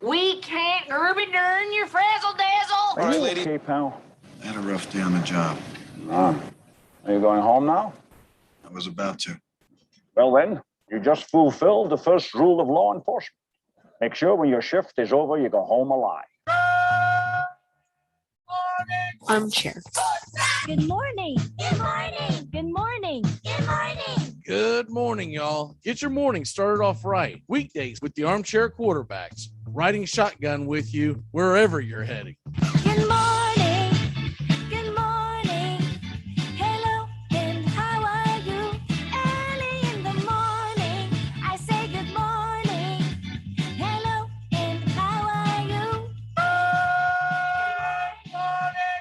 We can't Gerby Dern your frazzle dazzle. All right, lady. Okay, pal. I had a rough day on the job. Are you going home now? I was about to. Well then, you just fulfilled the first rule of law enforcement. Make sure when your shift is over, you go home alive. Armchair. Good morning. Good morning. Good morning. Good morning. Good morning, y'all. Get your morning started off right. Weekdays with the Armchair Quarterbacks, riding shotgun with you wherever you're heading. Good morning. Good morning. Hello, and how are you? Early in the morning, I say good morning. Hello, and how are you?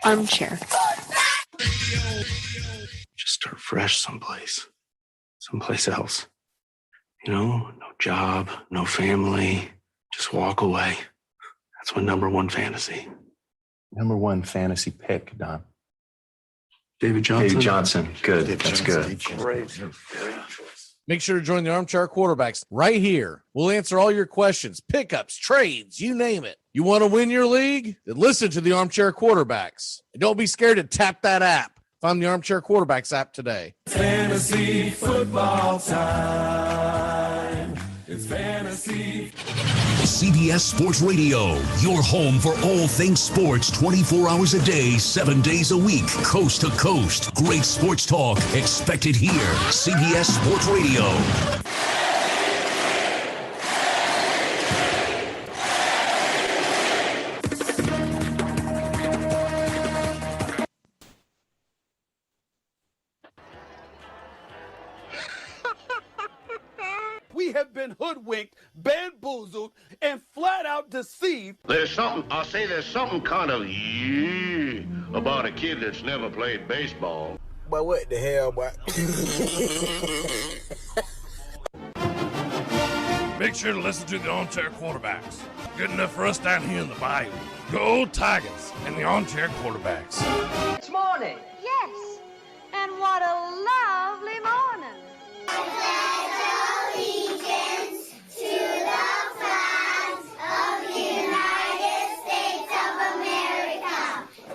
Armchair. Just start fresh someplace else. You know, no job, no family, just walk away. That's my number one fantasy. Number one fantasy pick, Don. David Johnson. Good. Dave That's Johnson. good. Great. Make sure to join the Armchair Quarterbacks right here. We'll answer all your questions, pickups, trades, you name it. You want to win your league? Then listen to the Armchair Quarterbacks. And don't be scared to tap that app. Find the Armchair Quarterbacks app today. Fantasy football time. It's fantasy. CBS Sports Radio, your home for all things sports 24 hours a day, 7 days a week, coast to coast. Great sports talk expected here. CBS Sports Radio. We have been hoodwinked, bamboozled, and flat out deceived. There's something kind of about a kid that's never played baseball. But what the hell, boy? Make sure to listen to the Armchair Quarterbacks. Good enough for us down here in the bayou. Go Tigers and the Armchair Quarterbacks. It's morning. Yes. And what a lovely morning. Allegiance to the flag of the United States of America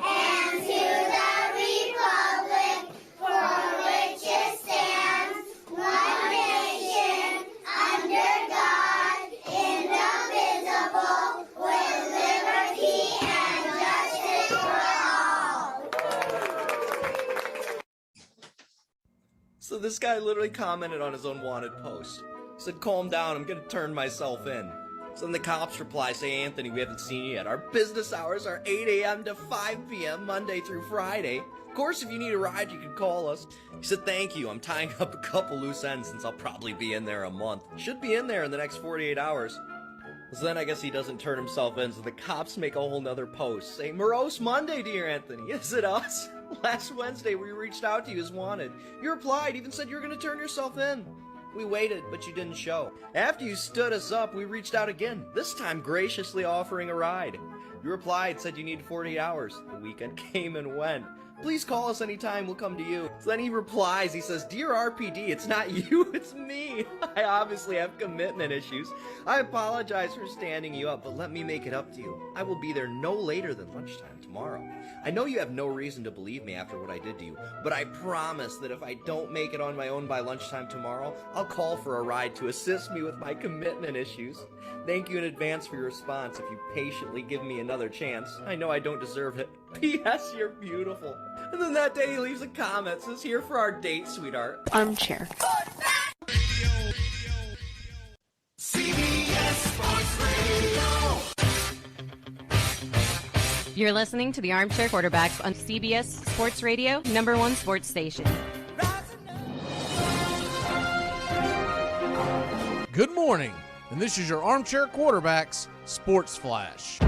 and to the republic for which it stands, one nation, under God, indivisible, with liberty and justice for all. So this guy literally commented on his own wanted post. He said, calm down, I'm gonna turn myself in. So then the cops reply, say, Anthony, we haven't seen you yet. Our business hours are 8 a.m. to 5 p.m. Monday through Friday. Of course, if you need a ride, you can call us. He said, thank you, I'm tying up a couple loose ends since I'll probably be in there a month. Should be in there in the next 48 hours. So then I guess he doesn't turn himself in, so the cops make a whole nother post saying, Morose Monday, dear Anthony. Is it us? Last Wednesday we reached out to you as wanted. You replied, even said you were going to turn yourself in. We waited, but you didn't show. After you stood us up, we reached out again, this time graciously offering a ride. You replied, said you needed 48 hours. The weekend came and went. Please call us anytime, we'll come to you. So then he replies, he says, Dear RPD, it's not you, it's me. I obviously have commitment issues. I apologize for standing you up, but let me make it up to you. I will be there no later than lunchtime tomorrow. I know you have no reason to believe me after what I did to you, but I promise that if I don't make it on my own by lunchtime tomorrow, I'll call for a ride to assist me with my commitment issues. Thank you in advance for your response if you patiently give me another chance. I know I don't deserve it. P.S. You're beautiful. And then that day he leaves a comment, says, here for our date, sweetheart. Armchair. CBS Sports Radio. You're listening to the Armchair Quarterbacks on CBS Sports Radio, #1 sports station. Good morning, and this is your Armchair Quarterbacks Sports Flash.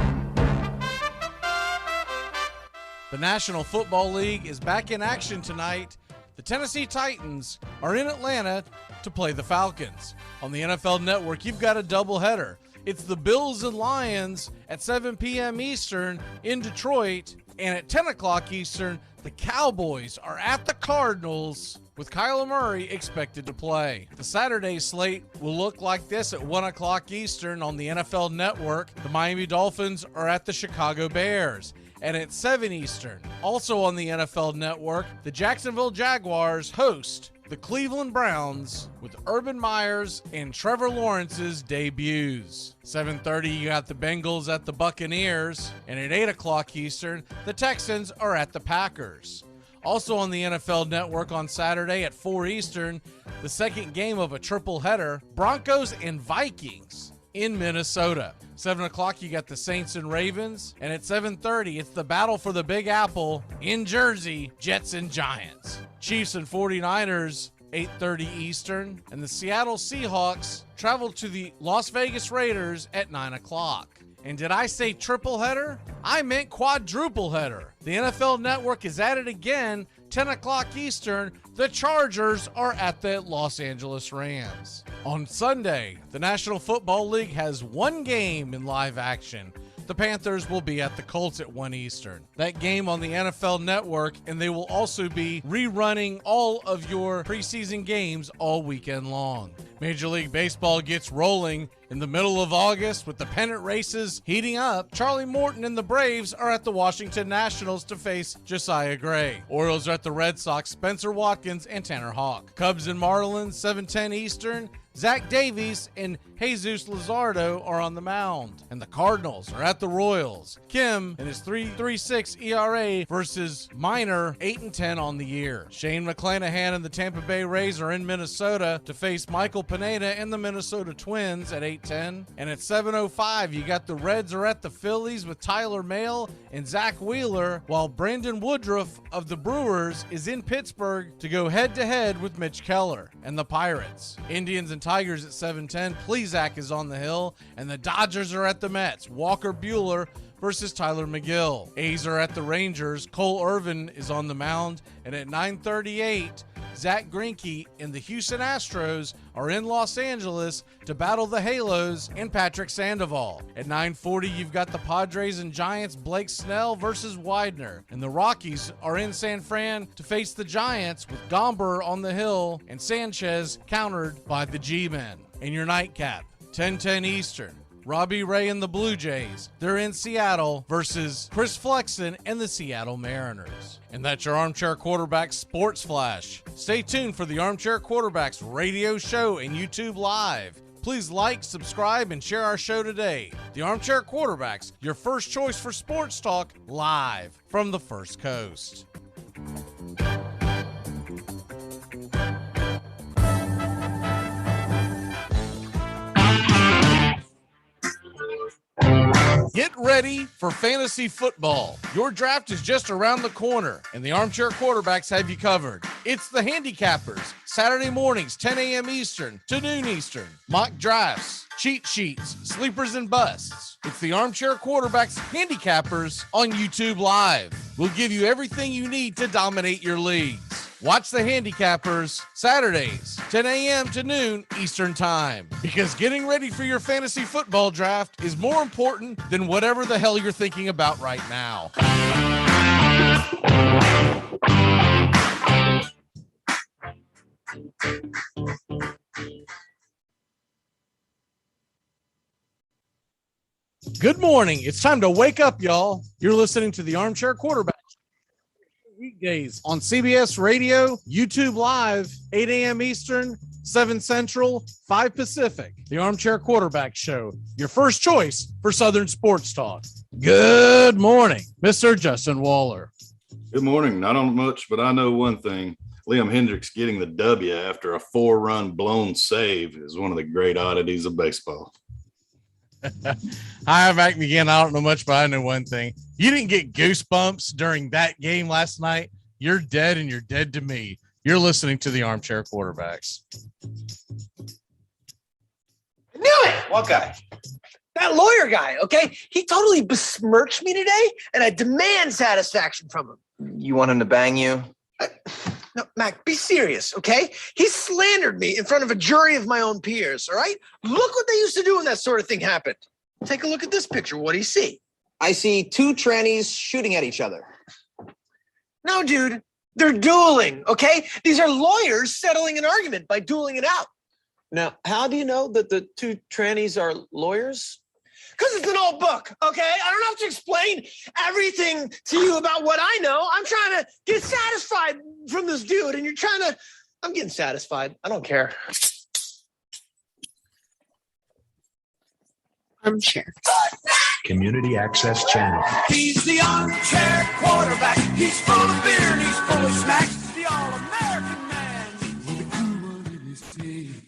The National Football League is back in action tonight. The Tennessee Titans are in Atlanta to play the Falcons. On the NFL Network, you've got a doubleheader. It's the Bills and Lions at 7 p.m. Eastern in Detroit. And at 10 o'clock Eastern, the Cowboys are at the Cardinals with Kyler Murray expected to play. The Saturday slate will look like this at 1 o'clock Eastern on the NFL Network. The Miami Dolphins are at the Chicago Bears. And at 7 Eastern, also on the NFL Network, the Jacksonville Jaguars host the Cleveland Browns with Urban Meyer's and Trevor Lawrence's debuts. 7:30, you got the Bengals at the Buccaneers. And at 8 o'clock Eastern, the Texans are at the Packers. Also on the NFL Network on Saturday at 4 Eastern, the second game of a triple header, Broncos and Vikings in Minnesota. 7 o'clock, you got the Saints and Ravens. And at 7:30, it's the battle for the Big Apple in Jersey, Jets and Giants. Chiefs and 49ers, 8:30 Eastern. And the Seattle Seahawks travel to the Las Vegas Raiders at 9 o'clock. And did I say triple header? I meant quadruple header. The NFL Network is at it again, 10 o'clock Eastern. The Chargers are at the Los Angeles Rams. On Sunday, the National Football League has one game in live action. The Panthers will be at the Colts at 1 Eastern. That game on the NFL Network, and they will also be rerunning all of your preseason games all weekend long. Major League Baseball gets rolling in the middle of August with the pennant races heating up. Charlie Morton and the Braves are at the Washington Nationals to face Josiah Gray. Orioles are at the Red Sox, Spencer Watkins and Tanner Houck. Cubs and Marlins, 7:10 Eastern. Zach Davies and Jesus Luzardo are on the mound. And the Cardinals are at the Royals. Kim and his 3.36 ERA versus Minor, 8-10 on the year. Shane McClanahan and the Tampa Bay Rays are in Minnesota to face Michael Pineda and the Minnesota Twins at 8:10. And at 7:05, you got the Reds are at the Phillies with Tyler Mahle and Zach Wheeler, while Brandon Woodruff of the Brewers is in Pittsburgh to go head-to-head with Mitch Keller and the Pirates. Indians and Tigers at 7:10. Plesac is on the hill, and the Dodgers are at the Mets. Walker Buehler versus Tyler McGill. A's are at the Rangers. Cole Irvin is on the mound, and at 9:38, Zach Greinke and the Houston Astros are in Los Angeles to battle the Halos and Patrick Sandoval. At 9:40, you've got the Padres and Giants, Blake Snell versus Widener. And the Rockies are in San Fran to face the Giants with Gomber on the hill and Sanchez countered by the G-Men. And your nightcap, 10:10 Eastern. Robbie Ray and the Blue Jays, they're in Seattle versus Chris Flexen and the Seattle Mariners. And that's your Armchair Quarterback Sports Flash. Stay tuned for the Armchair Quarterbacks radio show and YouTube Live. Please like, subscribe, and share our show today. The Armchair Quarterbacks, your first choice for sports talk, live from the First Coast. Get ready for fantasy football. Your draft is just around the corner, and the Armchair Quarterbacks have you covered. It's the Handicappers, Saturday mornings, 10 a.m. Eastern to noon Eastern. Mock drafts, cheat sheets, sleepers and busts. It's the Armchair Quarterbacks Handicappers on YouTube Live. We'll give you everything you need to dominate your leagues. Watch the Handicappers Saturdays, 10 a.m. to noon Eastern Time. Because getting ready for your fantasy football draft is more important than whatever the hell you're thinking about right now. Good morning. It's time to wake up, y'all. You're listening to the Armchair Quarterback. Weekdays on CBS Radio, YouTube Live, 8 a.m. Eastern, 7 Central, 5 Pacific. The Armchair Quarterback Show, your first choice for Southern Sports Talk. Good morning, Mr. Justin Waller. Good morning. Not on much, but I know one thing. Liam Hendricks getting the W after a 4-run blown save is one of the great oddities of baseball. Hi, I'm back again. I don't know much, but I know one thing. You didn't get goosebumps during that game last night. You're dead, and you're dead to me. You're listening to the Armchair Quarterbacks. I knew it. What guy? That lawyer guy, okay? He totally besmirched me today, and I demand satisfaction from him. You want him to bang you? No, Mac, be serious, okay? He slandered me in front of a jury of my own peers, all right? Look what they used to do when that sort of thing happened. Take a look at this picture. What do you see? I see two trannies shooting at each other. No, dude, they're dueling, okay? These are lawyers settling an argument by dueling it out. Now, how do you know that the two trannies are lawyers? Because it's an old book, okay? I don't have to explain everything to you about what I know. I'm trying to get satisfied from this dude, and you're trying to... I'm getting satisfied. I don't care. Armchair. Community Access Channel. He's the armchair quarterback. He's full of beer and he's full of snacks. The all-American man with a groove under his team.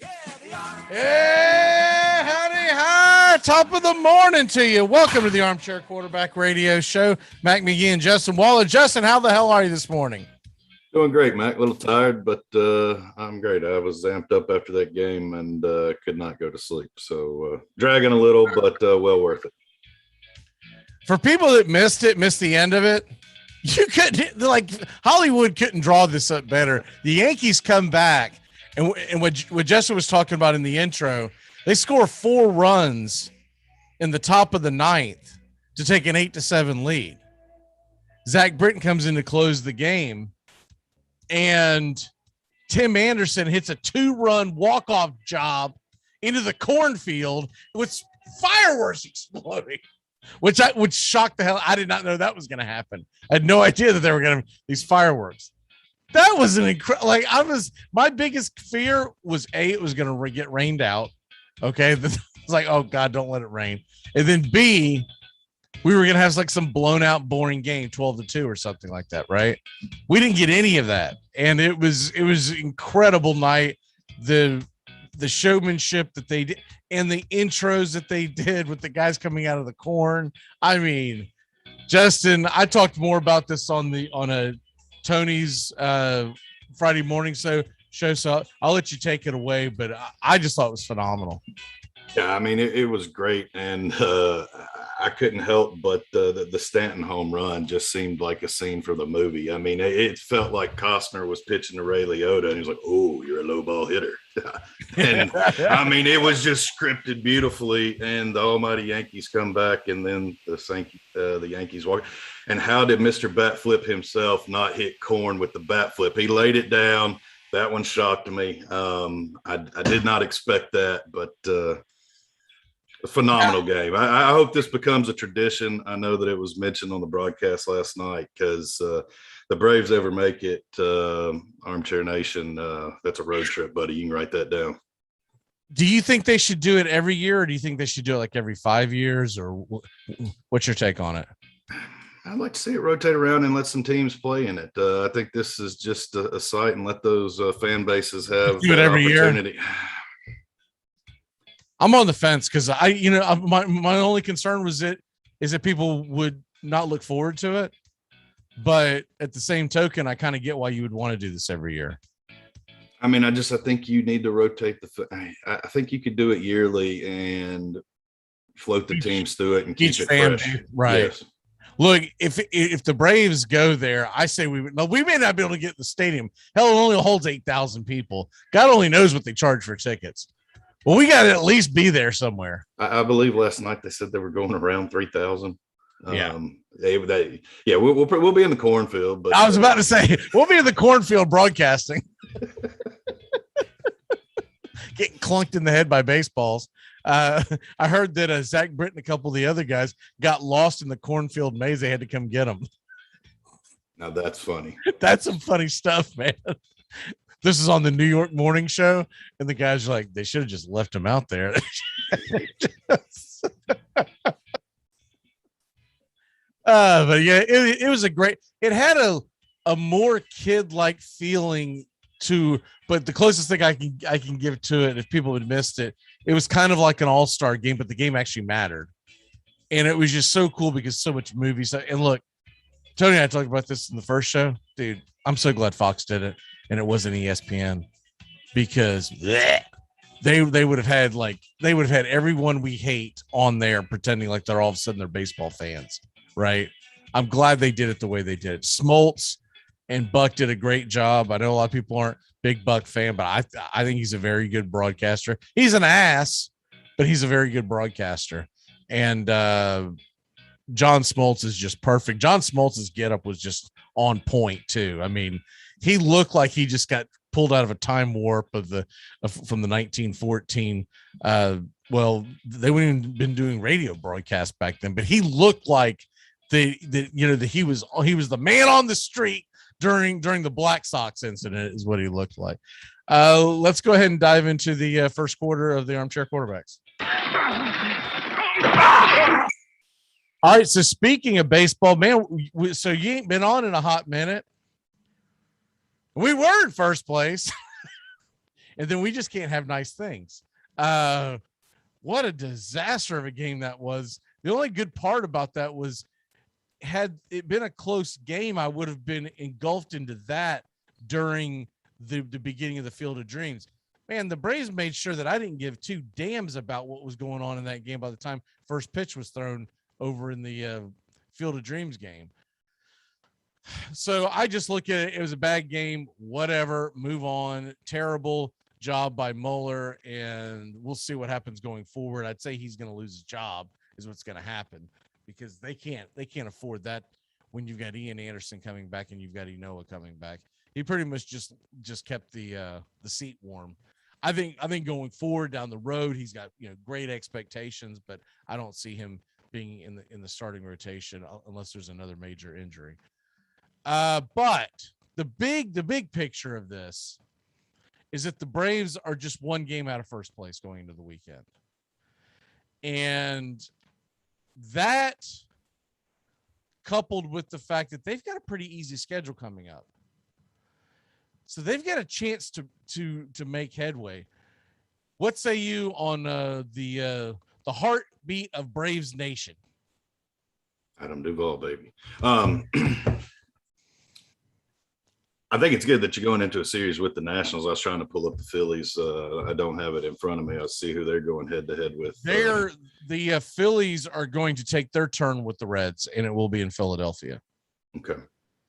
Hey, howdy, hi. Top of the morning to you. Welcome to the Armchair Quarterback Radio Show. Mac McGee and Justin Waller. Justin, how the hell are you this morning? Doing great, Mac. A little tired, but I'm great. I was amped up after that game and could not go to sleep. So dragging a little, but well worth it. For people that missed the end of it, you couldn't, like, Hollywood couldn't draw this up better. The Yankees come back, and what Justin was talking about in the intro, they score 4 runs in the top of the 9th to take an 8-7 lead. Zach Britton comes in to close the game, and Tim Anderson hits a 2-run walk-off job into the cornfield with fireworks exploding. Which shocked the hell. I did not know that was going to happen. I had no idea that they were going to these fireworks. That was an incredible. My biggest fear was it was going to get rained out. Okay, it's like, oh God, don't let it rain. And then B, we were going to have like some blown out, boring game, 12-2 or something like that, right? We didn't get any of that, and it was incredible night. The showmanship that they did and the intros that they did with the guys coming out of the corn. I mean, Justin, I talked more about this on a Tony's Friday morning show, so I'll let you take it away, but I just thought it was phenomenal. Yeah, I mean, it was great, and I couldn't help but the Stanton home run just seemed like a scene for the movie. I mean, it felt like Costner was pitching to Ray Liotta, and he was like, "Oh, you're a low ball hitter." And I mean, it was just scripted beautifully, and the almighty Yankees come back, and then the Yankees walk. And how did Mr. Bat Flip himself not hit corn with the bat flip? He laid it down. That one shocked me. I did not expect that, but a phenomenal game. I hope this becomes a tradition. I know that it was mentioned on the broadcast last night because the Braves ever make it, Armchair Nation, that's a road trip, buddy. You can write that down. Do you think they should do it every year, or do you think they should do it like every 5 years, or what's your take on it? I'd like to see it rotate around and let some teams play in it. I think this is just a sight, and let those fan bases have do it every opportunity. Year. I'm on the fence because my only concern is that people would not look forward to it. But at the same token, I kind of get why you would want to do this every year. I mean, I think you need to rotate I think you could do it yearly and float the teams through it and keep it fresh. Right. Yes. Look, if the Braves go there, I say we may not be able to get the stadium. Hell, it only holds 8,000 people. God only knows what they charge for tickets. Well, we got to at least be there somewhere. I believe last night they said they were going around 3,000. Yeah. We'll be in the cornfield. But I was about to say we'll be in the cornfield broadcasting, getting clunked in the head by baseballs. I heard that Zach Britton and a couple of the other guys got lost in the cornfield maze. They had to come get them. Now that's funny. That's some funny stuff, man. This is on the New York morning show, and the guys are like, they should have just left him out there. But yeah, it was it had a more kid-like feeling to, but the closest thing I can give to it, if people had missed it, it was kind of like an all-star game, but the game actually mattered. And it was just so cool because so much movie stuff. And look, Tony and I talked about this in the first show. Dude, I'm so glad Fox did it and it wasn't ESPN, because they would have had everyone we hate on there pretending like they're all of a sudden they're baseball fans, right? I'm glad they did it the way they did. Smoltz and Buck did a great job. I know a lot of people aren't big Buck fan, but I think he's a very good broadcaster. He's an ass, but he's a very good broadcaster. And John Smoltz is just perfect. John Smoltz's getup was just on point too. I mean, he looked like he just got pulled out of a time warp from the 1914. Well, they wouldn't even been doing radio broadcasts back then, but he looked like he was the man on the street during the Black Sox incident is what he looked like. Let's go ahead and dive into the first quarter of the Armchair Quarterbacks. All right, so speaking of baseball, man, so you ain't been on in a hot minute. We were in first place, and then we just can't have nice things. What a disaster of a game that was. The only good part about that was, had it been a close game, I would have been engulfed into that during the beginning of the Field of Dreams. Man, the Braves made sure that I didn't give two damns about what was going on in that game by the time first pitch was thrown over in the Field of Dreams game. So I just look at it. It was a bad game, whatever, move on. Terrible job by Mueller, and we'll see what happens going forward. I'd say he's going to lose his job is what's going to happen, because they can't afford that when you've got Ian Anderson coming back and you've got Enoa coming back. He pretty much just kept the seat warm. I think going forward down the road, he's got great expectations, but I don't see him being in the starting rotation unless there's another major injury. But the big picture of this is that the Braves are just one game out of first place going into the weekend. And that, coupled with the fact that they've got a pretty easy schedule coming up, so they've got a chance to make headway. What say you on the heartbeat of Braves Nation? Adam Duvall, baby. I think it's good that you're going into a series with the Nationals. I was trying to pull up the Phillies. I don't have it in front of me. I'll see who they're going head to head with. The Phillies are going to take their turn with the Reds, and it will be in Philadelphia. Okay.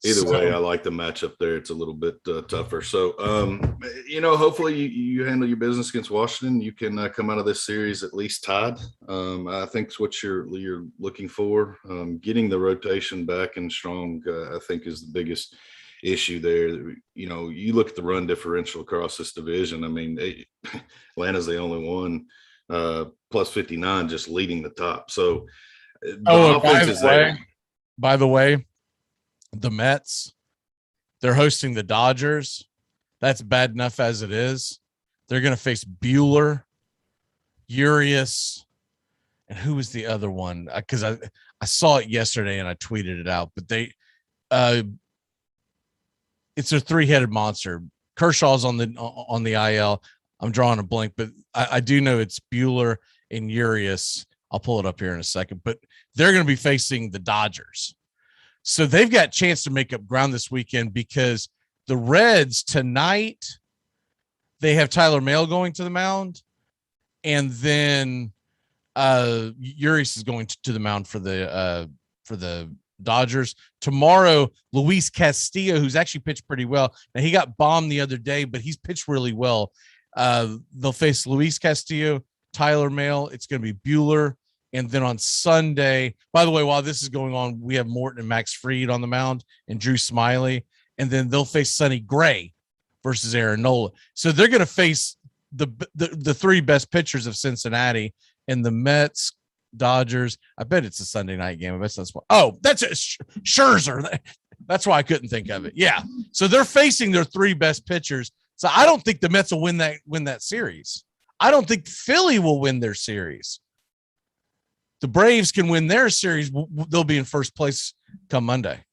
Either way, I like the matchup there. It's a little bit tougher. So, hopefully you handle your business against Washington. You can come out of this series at least tied. I think it's what you're looking for. Getting the rotation back and strong, I think, is the biggest issue there. You look at the run differential across this division. I mean, Atlanta's the only one plus 59 just leading the top. So the offense is there. By the way, the Mets, they're hosting the Dodgers. That's bad enough as it is. They're going to face Bueller, Urias, and who was the other one? Because I saw it yesterday and I tweeted it out. But it's a three-headed monster. Kershaw's on the IL. I'm drawing a blank, but I do know it's Bueller and Urias. I'll pull it up here in a second. But they're going to be facing the Dodgers. So they've got a chance to make up ground this weekend, because the Reds tonight, they have Tyler Mahle going to the mound, and then Urias is going to the mound for the Dodgers. Tomorrow, Luis Castillo, who's actually pitched pretty well. Now, he got bombed the other day, but he's pitched really well. They'll face Luis Castillo, Tyler Mahle. It's going to be Bueller. And then on Sunday, by the way, while this is going on, we have Morton and Max Fried on the mound and Drew Smiley. And then they'll face Sonny Gray versus Aaron Nola. So they're going to face the three best pitchers of Cincinnati, and the Mets, Dodgers. I bet it's a Sunday night game. I bet that's what. Oh, that's a Scherzer. That's why I couldn't think of it. Yeah. So they're facing their three best pitchers. So I don't think the Mets will win that series. I don't think Philly will win their series. The Braves can win their series. They'll be in first place come Monday.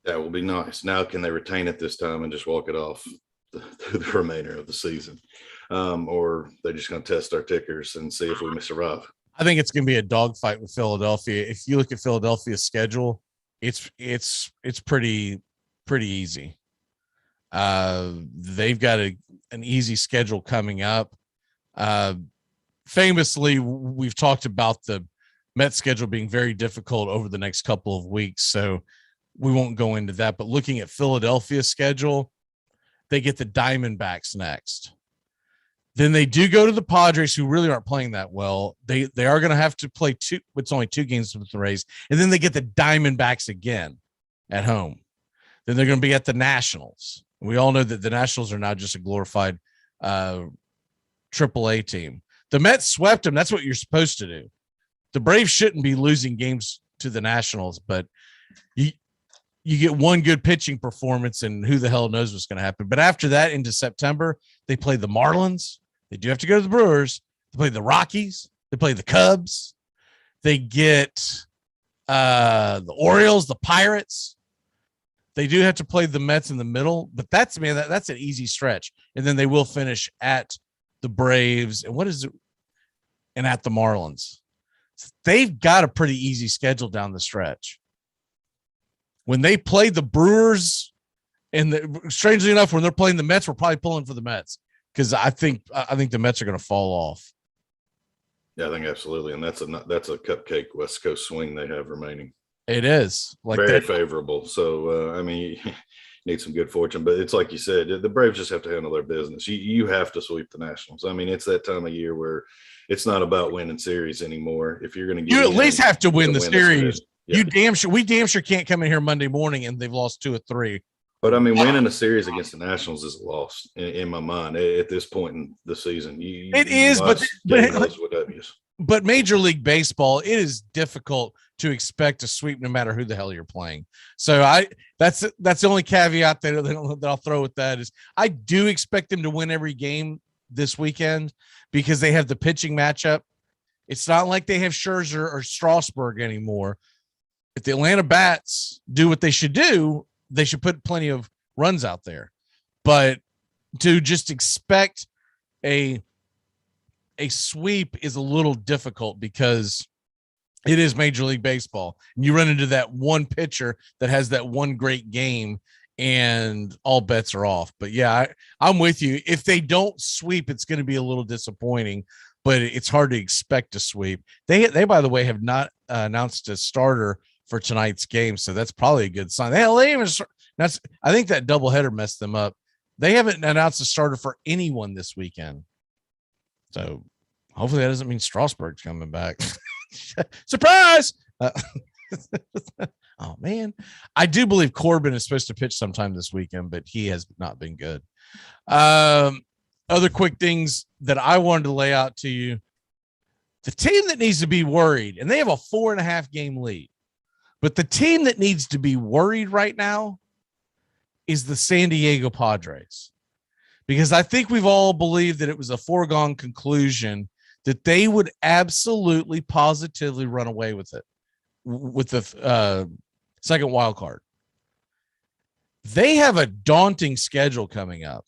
That will be nice. Now, can they retain it this time and just walk it off the remainder of the season? Or they're just going to test our tickers and see if we can survive? I think it's going to be a dogfight with Philadelphia. If you look at Philadelphia's schedule, it's pretty easy. They've got an easy schedule coming up. Famously, we've talked about the Mets schedule being very difficult over the next couple of weeks, so we won't go into that. But looking at Philadelphia's schedule, they get the Diamondbacks next. Then they do go to the Padres, who really aren't playing that well. They are going to have to play two. It's only 2 games with the Rays, and then they get the Diamondbacks again at home. Then they're going to be at the Nationals. We all know that the Nationals are now just a glorified AAA team. The Mets swept them. That's what you're supposed to do. The Braves shouldn't be losing games to the Nationals, but you get one good pitching performance, and who the hell knows what's going to happen. But after that, into September, they play the Marlins. They do have to go to the Brewers. They play the Rockies. They play the Cubs. They get the Orioles, the Pirates. They do have to play the Mets in the middle, but that's an easy stretch. And then they will finish at the Braves and at the Marlins. They've got a pretty easy schedule down the stretch. When they play the Brewers, and strangely enough, when they're playing the Mets, we're probably pulling for the Mets. Because I think the Mets are going to fall off. Yeah, I think absolutely, and that's a cupcake West Coast swing they have remaining. It is very favorable. So I mean, you need some good fortune, but it's like you said, the Braves just have to handle their business. You have to sweep the Nationals. I mean, it's that time of year where it's not about winning series anymore. If you're going to, you at least have to win the series. Yeah. We damn sure can't come in here Monday morning and they've lost 2 or 3. But I mean, winning a series against the Nationals is a loss in my mind at this point in the season. But Major League Baseball, it is difficult to expect a sweep no matter who the hell you're playing. So that's the only caveat that I'll throw with that is I do expect them to win every game this weekend because they have the pitching matchup. It's not like they have Scherzer or Strasburg anymore. If the Atlanta Bats do what they should do, they should put plenty of runs out there. But to just expect a sweep is a little difficult because it is Major League Baseball. And you run into that one pitcher that has that one great game and all bets are off. But yeah, I'm with you. If they don't sweep, it's going to be a little disappointing, but it's hard to expect a sweep. They by the way, have not announced a starter for tonight's game. So that's probably a good sign. I think that doubleheader messed them up. They haven't announced a starter for anyone this weekend. So hopefully that doesn't mean Strasburg's coming back. Surprise. Oh man. I do believe Corbin is supposed to pitch sometime this weekend, but he has not been good. Other quick things that I wanted to lay out to you. The team that needs to be worried, and they have a 4.5 game lead, but the team that needs to be worried right now is the San Diego Padres, because I think we've all believed that it was a foregone conclusion that they would absolutely positively run away with it with the second wild card. They have a daunting schedule coming up,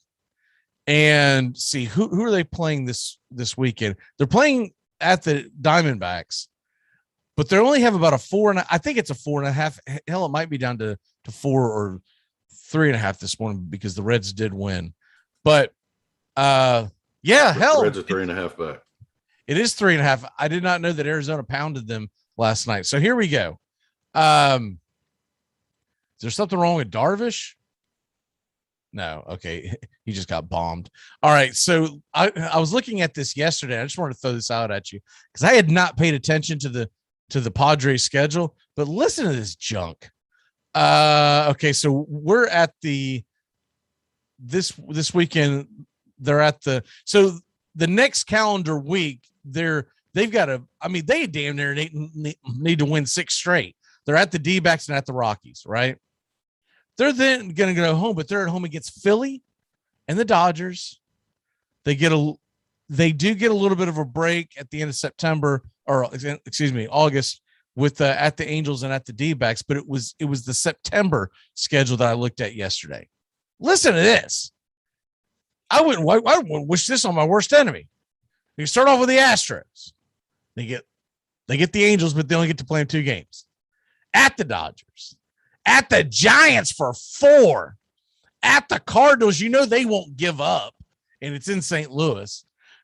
and see who are they playing this weekend? They're playing at the Diamondbacks, but they only have about a 4.5. I think it's a 4.5. Hell, it might be down to 4 or 3.5 this morning because the Reds did win. But hell, the Reds are 3.5 back. It is 3.5. I did not know that Arizona pounded them last night. So here we go. Is there something wrong with Darvish? No. Okay. He just got bombed. All right. So I was looking at this yesterday. I just wanted to throw this out at you because I had not paid attention to the Padres schedule, but listen to this junk. Okay. So we're at this weekend. They're at the next calendar week, they've got they damn near need to win 6 straight. They're at the D-backs and at the Rockies, right? They're then going to go home, but they're at home against Philly and the Dodgers. They do get a little bit of a break at the end of September, or excuse me, August, with at the Angels and at the D-backs, but it was the September schedule that I looked at yesterday. Listen to this. I wouldn't wish this on my worst enemy. You start off with the Astros. They get the Angels, but they only get to play in 2 games. At the Dodgers, at the Giants for 4, at the Cardinals. They won't give up, and it's in St. Louis.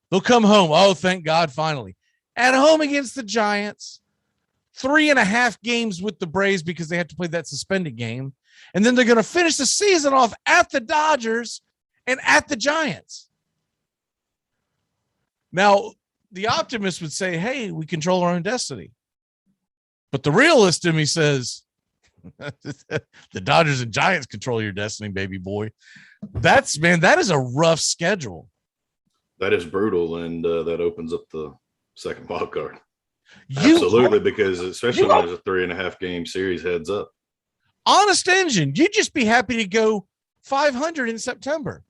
They'll come home. Oh, thank God, finally. At home against the Giants, 3.5 games with the Braves because they have to play that suspended game, and then they're going to finish the season off at the Dodgers and at the Giants. Now, the optimist would say, hey, we control our own destiny. But the realist in me says, the Dodgers and Giants control your destiny, baby boy. That is a rough schedule. That is brutal, and that opens up the second wild card. Absolutely, because especially when there's a 3.5 game series heads up. Honest engine, you'd just be happy to go 500 in September.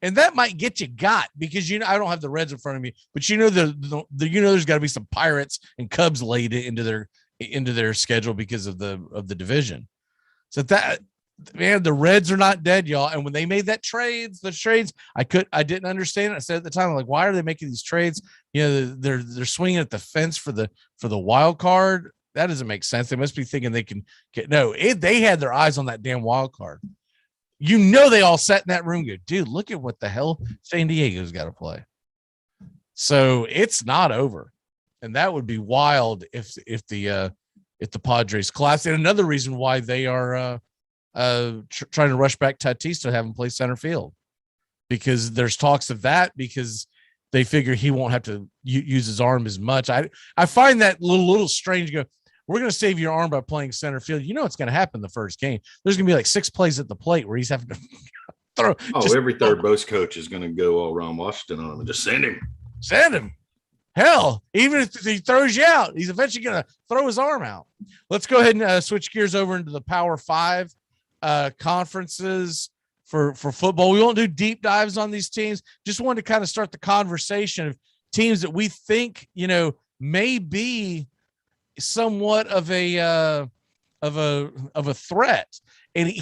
And that might get you got because I don't have the Reds in front of me, but there's got to be some Pirates and Cubs laid into their schedule because of the division. So that, man, the Reds are not dead, y'all. And when they made the trades, I didn't understand it. I said at the time, I'm like, why are they making these trades? They're swinging at the fence for the wild card. That doesn't make sense. They must be thinking they can get they had their eyes on that damn wild card. They all sat in that room and go, dude, look at what the hell San Diego's got to play. So it's not over. And that would be wild if the Padres collapse. And another reason why they are trying to rush back Tatis to have him play center field, because there's talks of that, because they figure he won't have to use his arm as much. I find that little strange. We're going to save your arm by playing center field. It's going to happen the first game. There's going to be like 6 plays at the plate where he's having to throw. Every third base coach is going to go all around Washington on him and just send him. Hell, even if he throws you out, he's eventually going to throw his arm out. Let's go ahead and switch gears over into the Power 5 conferences for football. We won't do deep dives on these teams. Just wanted to kind of start the conversation of teams that we think, may be somewhat of a threat. And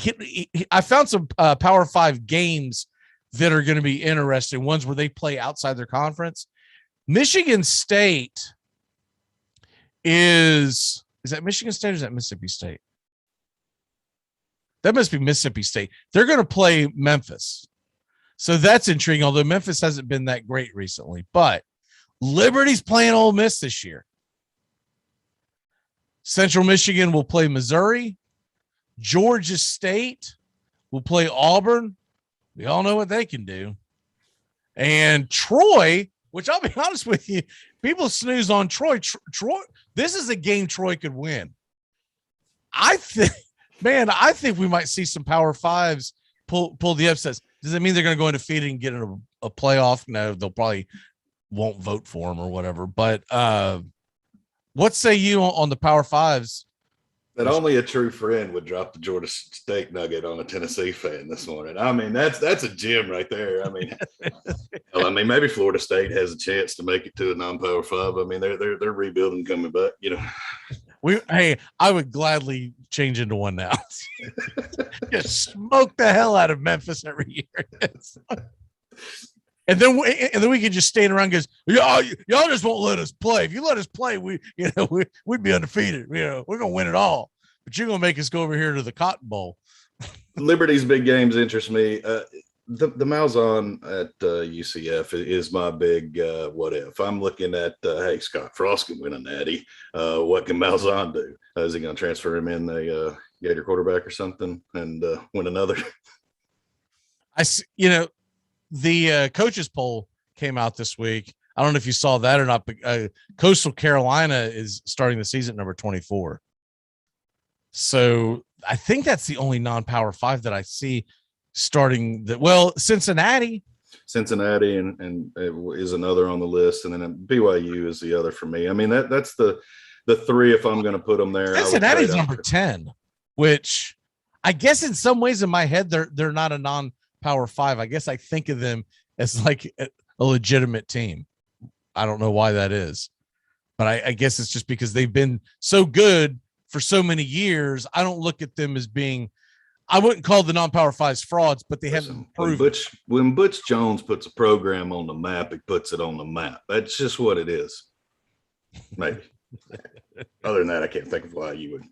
I found some Power 5 games that are going to be interesting, ones where they play outside their conference. Michigan State is that Michigan State or is that Mississippi State? That must be Mississippi State. They're going to play Memphis. So that's intriguing, although Memphis hasn't been that great recently. But Liberty's playing Ole Miss this year. Central Michigan will play Missouri. Georgia State will play Auburn. We all know what they can do. And Troy, which I'll be honest with you, people snooze on Troy. Troy, this is a game Troy could win. I think we might see some Power 5s pull the upsets. Does that mean they're going to go undefeated and get in a playoff? No, they'll probably won't vote for them or whatever. But what say you on the Power 5s? That only a true friend would drop the Georgia State nugget on a Tennessee fan this morning. I mean, that's a gem right there. I mean, maybe Florida State has a chance to make it to a non-Power 5. I mean, they're rebuilding, coming back. I would gladly change into one now. Just smoke the hell out of Memphis every year. And then we can just stand around and goes, y'all just won't let us play. If you let us play, we'd be undefeated. We're gonna win it all. But you're gonna make us go over here to the Cotton Bowl. Liberty's big games interest me. The Malzahn at UCF is my big what if. I'm looking at hey, Scott Frost can win a natty. What can Malzahn do? Is he gonna transfer him in the Gator quarterback or something and win another? The coaches poll came out this week. I don't know if you saw that or not, but Coastal Carolina is starting the season number 24. So I think that's the only non-Power 5 that I see starting. Cincinnati and is another on the list, and then BYU is the other for me. I mean, that's the three if I'm going to put them there. Cincinnati's number 10, which I guess in some ways in my head they're not a non-Power 5. I guess I think of them as like a legitimate team. I don't know why that is, but I guess it's just because they've been so good for so many years. I don't look at them as being, I wouldn't call the non-Power 5s frauds, but they haven't proven. When Butch Jones puts a program on the map, he puts it on the map. That's just what it is. Maybe. Other than that, I can't think of why you would.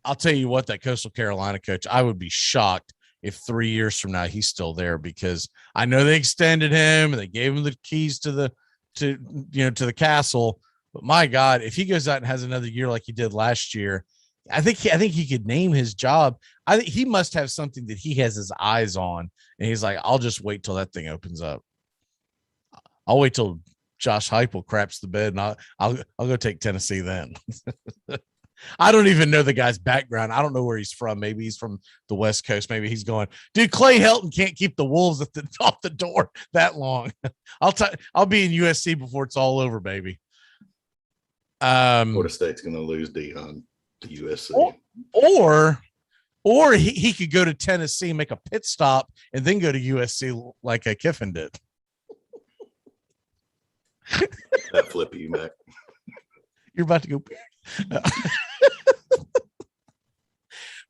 I'll tell you what, that Coastal Carolina coach, I would be shocked if 3 years from now he's still there, because I know they extended him and they gave him the keys to the castle. But my God, if he goes out and has another year like he did last year, I think he could name his job. I think he must have something that he has his eyes on, and he's like, I'll just wait till that thing opens up. I'll wait till Josh Heupel craps the bed, and I'll go take Tennessee then. I don't even know the guy's background. I don't know where he's from. Maybe he's from the West Coast. Maybe he's going, dude, Clay Helton can't keep the Wolves off the door that long. I'll be in USC before it's all over, baby. Florida State's going to lose Deion to USC. Or he could go to Tennessee, make a pit stop, and then go to USC like Kiffin did. That flip you, Mac. You're about to go.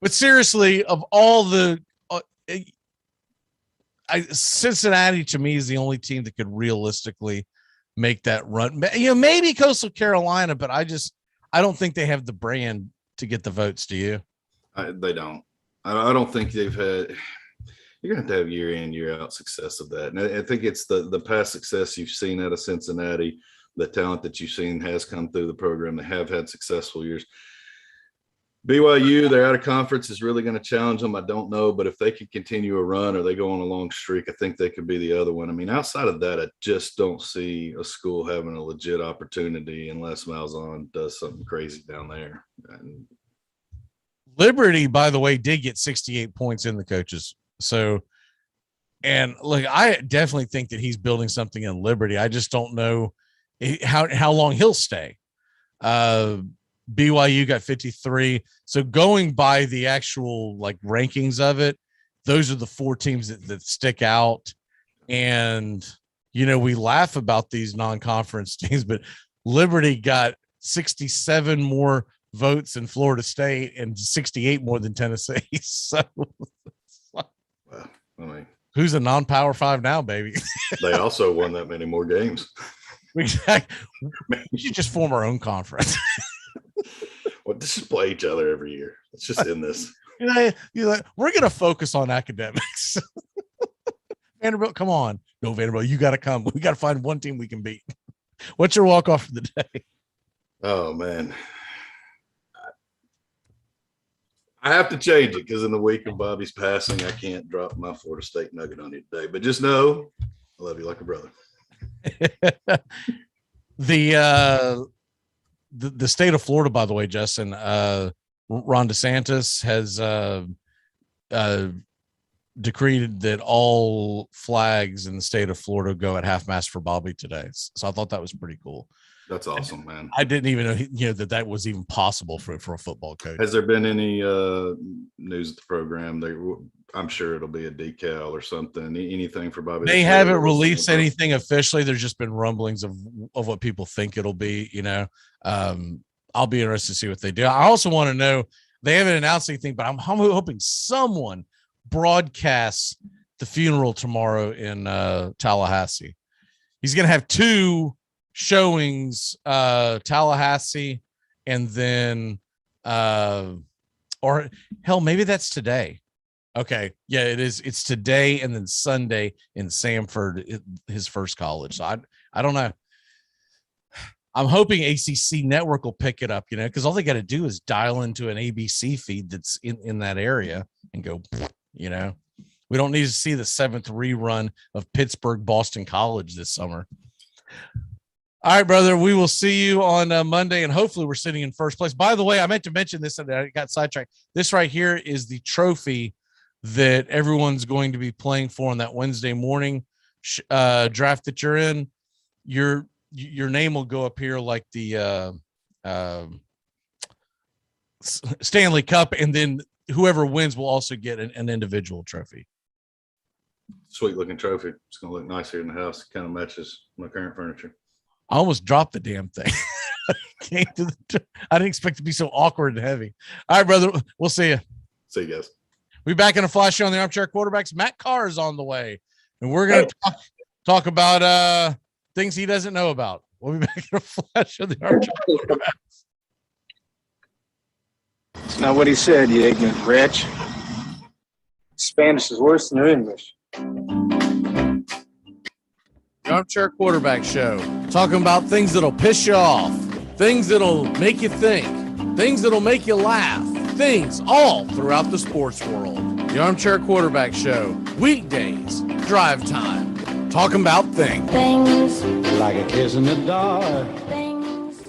But seriously, of all the Cincinnati to me is the only team that could realistically make that run. Maybe Coastal Carolina, but I don't think they have the brand to get the votes. Do you? They don't. I don't think they've had. You're going to have year in, year out success of that. And I think it's the past success you've seen out of Cincinnati, the talent that you've seen has come through the program. They have had successful years. BYU, they're out of conference, is really going to challenge them. I don't know, but if they can continue a run or they go on a long streak, I think they could be the other one. I mean, outside of that, I just don't see a school having a legit opportunity unless Malzahn does something crazy down there. And Liberty, by the way, did get 68 points in the coaches. So, and look, I definitely think that he's building something in Liberty. I just don't know how long he'll stay. BYU got 53. So going by the actual like rankings of it, those are the four teams that stick out. And, we laugh about these non-conference teams, but Liberty got 67 more votes than Florida State and 68 more than Tennessee. So I mean, who's a non-power 5 now, baby? They also won that many more games. We should just form our own conference. Well, just play each other every year. Let's just end this. We're going to focus on academics. Vanderbilt, come on. No, Vanderbilt, you got to come. We got to find one team we can beat. What's your walk-off for the day? Oh, man. I have to change it because in the week of Bobby's passing, I can't drop my Florida State nugget on you today. But just know I love you like a brother. The state of Florida, by the way, Justin, Ron DeSantis has decreed that all flags in the state of Florida go at half mast for Bobby today. So I thought that was pretty cool. That's awesome, man. I didn't even know, that was even possible for a football coach. Has there been any news of the program? I'm sure it'll be a decal or something. Anything for Bobby? They haven't released anything officially. There's just been rumblings of what people think it'll be. I'll be interested to see what they do. I also want to know, they haven't announced anything, but I'm hoping someone broadcasts the funeral tomorrow in Tallahassee. He's going to have 2 showings, Tallahassee, and then or hell, maybe that's today. Okay, yeah, it is. It's today and then Sunday in Samford, his first college. So I don't know. I'm hoping ACC Network will pick it up, because all they got to do is dial into an ABC feed that's in that area and go, we don't need to see the 7th rerun of Pittsburgh Boston College this summer. All right, brother, we will see you on Monday, and hopefully we're sitting in first place. By the way, I meant to mention this, and I got sidetracked. This right here is the trophy that everyone's going to be playing for on that Wednesday morning draft that you're in. Your name will go up here like the Stanley Cup, and then whoever wins will also get an individual trophy. Sweet looking trophy. It's going to look nice here in the house. It kind of matches my current furniture. I almost dropped the damn thing. I didn't expect it to be so awkward and heavy. All right, brother. We'll see you. See you guys. We'll be back in a flash show on the Armchair Quarterbacks. Matt Carr is on the way, and we're going to talk about things he doesn't know about. We'll be back in a flash on the Armchair Quarterbacks. It's not what he said, you ignorant wretch. Spanish is worse than your English. The Armchair Quarterback Show, talking about things that'll piss you off, things that'll make you think, things that'll make you laugh, things all throughout the sports world. The Armchair Quarterback Show, weekdays, drive time, talking about things. Like a kiss in the dark.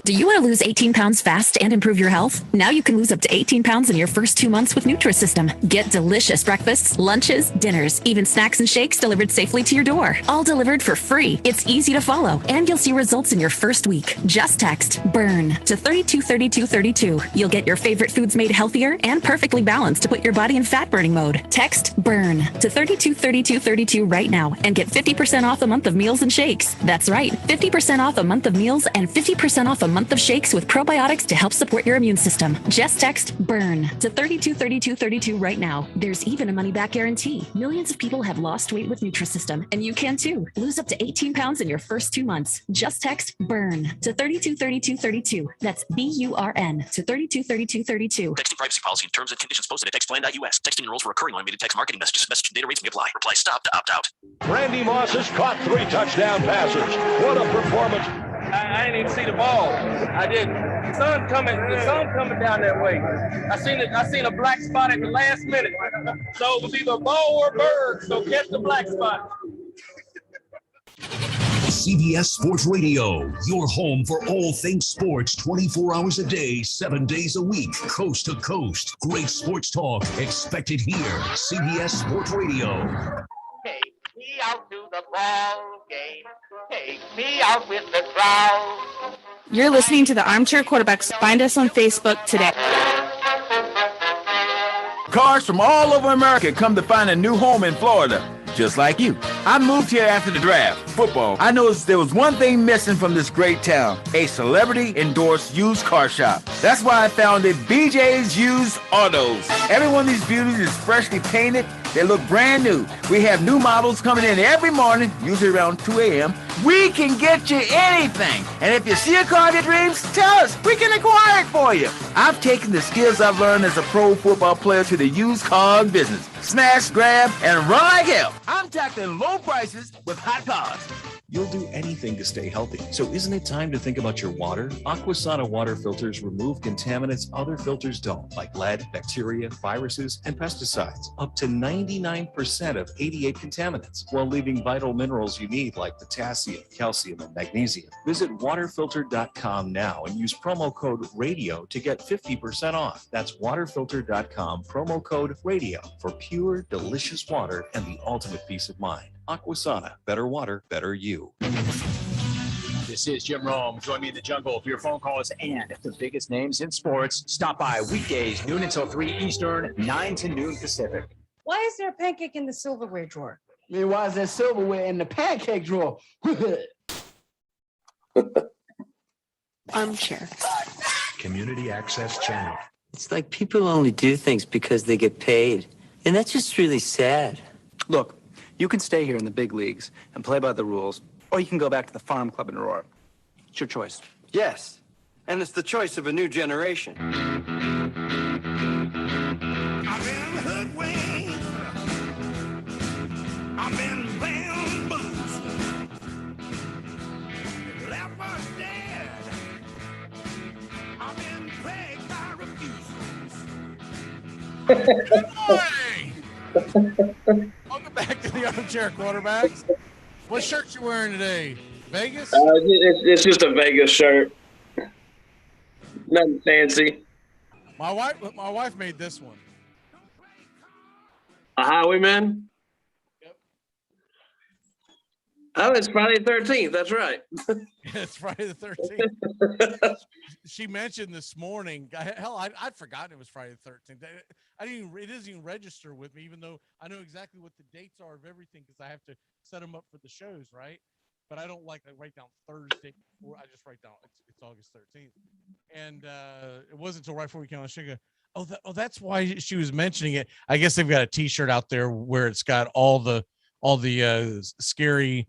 Do you want to lose 18 pounds fast and improve your health? Now you can lose up to 18 pounds in your first 2 months with Nutrisystem. Get delicious breakfasts, lunches, dinners, even snacks and shakes delivered safely to your door. All delivered for free. It's easy to follow, and you'll see results in your first week. Just text BURN to 323232. You'll get your favorite foods made healthier and perfectly balanced to put your body in fat burning mode. Text BURN to 323232 right now and get 50% off a month of meals and shakes. That's right, 50% off a month of meals and 50% off a month of shakes with probiotics to help support your immune system. Just text BURN to 323232 right now. There's even a money-back guarantee. Millions of people have lost weight with Nutrisystem, and you can too. Lose up to 18 pounds in your first 2 months. Just text BURN to 323232. That's BURN to 323232. Texting privacy policy and terms and conditions posted at textplan.us. Texting enrolls for recurring automated text marketing messages. Message and data rates may apply. Reply stop to opt out. Randy Moss has caught 3 touchdown passes. What a performance. I didn't even see the ball. I didn't. The sun coming down that way. I seen a black spot at the last minute. So it was either a ball or a bird. So catch the black spot. CBS Sports Radio, your home for all things sports 24 hours a day, 7 days a week, coast to coast. Great sports talk expected here. CBS Sports Radio. Take me out to the ball game. Take me out with the crowd. You're listening to the Armchair Quarterbacks. Find us on Facebook today. Cars from all over America come to find a new home in Florida, just like you. I moved here after the draft, football. I noticed there was one thing missing from this great town, a celebrity-endorsed used car shop. That's why I founded BJ's Used Autos. Every one of these beauties is freshly painted. They look brand new. We have new models coming in every morning, usually around 2 a.m. We can get you anything. And if you see a car that dreams, tell us. We can acquire it for you. I've taken the skills I've learned as a pro football player to the used car business. Smash, grab, and run like hell. I'm tackling low prices with hot cars. You'll do anything to stay healthy. So isn't it time to think about your water? Aquasana water filters remove contaminants other filters don't, like lead, bacteria, viruses, and pesticides. Up to 99% of 88 contaminants, while leaving vital minerals you need like potassium, calcium, and magnesium. Visit waterfilter.com now and use promo code RADIO to get 50% off. That's waterfilter.com, promo code RADIO for pure, delicious water and the ultimate peace of mind. Aquasana, better water, better you. This is Jim Rome. Join me in the jungle for your phone calls and the biggest names in sports. Stop by weekdays, noon until 3 Eastern, 9 to noon Pacific. Why is there a pancake in the silverware drawer? I mean, why is there silverware in the pancake drawer? Armchair. Community Access Channel. It's like people only do things because they get paid. And that's just really sad. Look, you can stay here in the big leagues and play by the rules, or you can go back to the farm club in Aurora. It's your choice. Yes, and it's the choice of a new generation. I've been hoodwinked. I've been bamboozled. Left for dead. I've been plagued by refusals. Good morning. Welcome back to the Armchair Quarterbacks. What shirt you wearing today? Vegas? It's just a Vegas shirt. Nothing fancy. My wife made this one. A highwayman? Yep. Oh, it's Friday the 13th. That's right. It's Friday the 13th. She mentioned this morning. Hell, I'd forgotten it was Friday the 13th. It doesn't even register with me, even though I know exactly what the dates are of everything because I have to set them up for the shows, right? But I don't write down Thursday. I just write down it's August 13th. And it wasn't until right before we came on the show. Oh, that's why she was mentioning it. I guess they've got a T-shirt out there where it's got all the scary,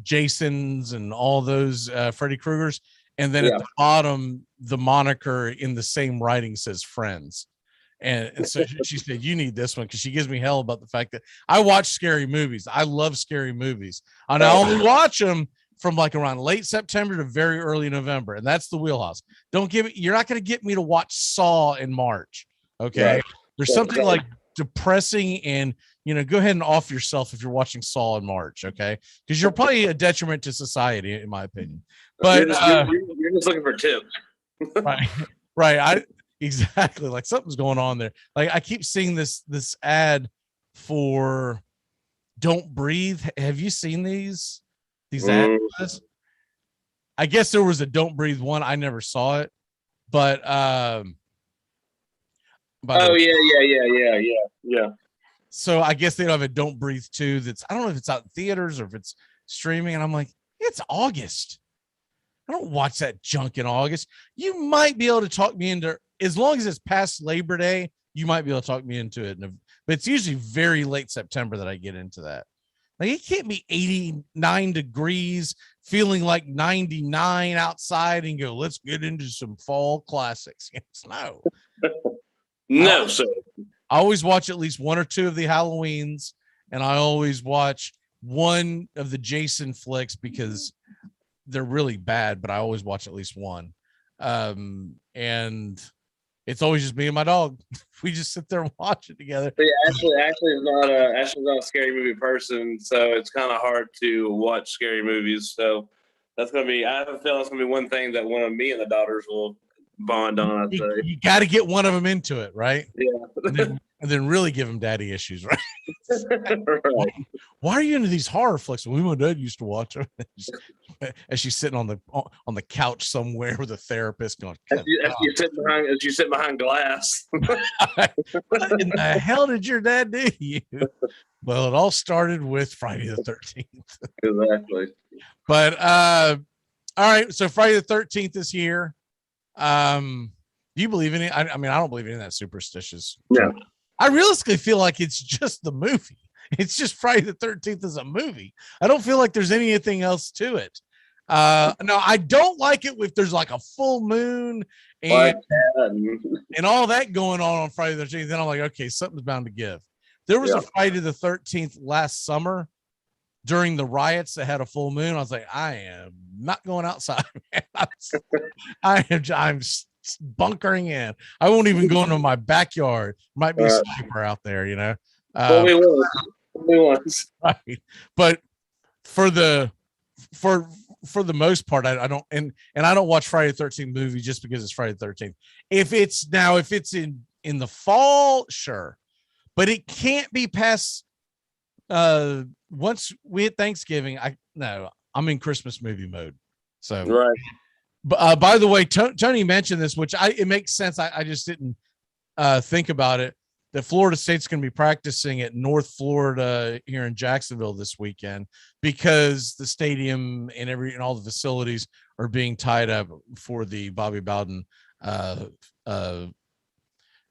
Jasons and all those Freddy Kruegers. And then at the bottom, the moniker in the same writing says Friends. And so she said, you need this one because she gives me hell about the fact that I watch scary movies. I love scary movies. And I only watch them from like around late September to very early November. And that's the wheelhouse. You're not going to get me to watch Saw in March. Okay. Right. There's something like depressing and go ahead and off yourself if you're watching Saw in March, okay? Because you're probably a detriment to society, in my opinion. But you're just looking for tips. right. Exactly. Like something's going on there. Like I keep seeing this ad for Don't Breathe. Have you seen these ads? I guess there was a Don't Breathe one. I never saw it, but yeah. So I guess they don't have a Don't Breathe 2 that's, I don't know if it's out in theaters or if it's streaming. And I'm like, it's August. I don't watch that junk in August. You might be able to talk me into, as long as it's past Labor Day, you might be able to talk me into it. But it's usually very late September that I get into that. Like it can't be 89 degrees, feeling like 99 outside and go, let's get into some fall classics. No. No, sir. I always watch at least one or two of the Halloweens, and I always watch one of the Jason flicks because they're really bad, but I always watch at least one. And it's always just me and my dog. We just sit there and watch it together. But yeah, Ashley's not a scary movie person, so it's kind of hard to watch scary movies. So I have a feeling that's gonna be one thing that one of me and the daughters will bond on. I'd say you got to get one of them into it, right? Yeah. And then really give them daddy issues, right? Right. Why are you into these horror flicks? Well, my dad used to watch them. As she's sitting on the couch somewhere with a therapist going, as you sit behind glass. what in the hell did your dad do to you? Well, it all started with Friday the 13th. Exactly. But all right, so Friday the 13th is here. Do you believe in it? I mean, I don't believe in that superstitious. No. I realistically feel like it's just the movie. It's just Friday the 13th is a movie. I don't feel like there's anything else to it. No, I don't like it if there's like a full moon and all that going on Friday the 13th. Then I'm like, okay, something's bound to give. There was a Friday the 13th last summer during the riots that had a full moon. I was like, I am not going outside. I'm bunkering in. I won't even go into my backyard. Might be a sniper out there, Right. But for the most part, I don't and I don't watch Friday the 13th movie just because it's Friday the 13th. If it's in the fall, sure, but it can't be past once we hit Thanksgiving. I'm in Christmas movie mode. So right. By the way, Tony mentioned this, which it makes sense. I just didn't think about it. That Florida State's going to be practicing at North Florida here in Jacksonville this weekend because the stadium and all the facilities are being tied up for the Bobby Bowden. Well,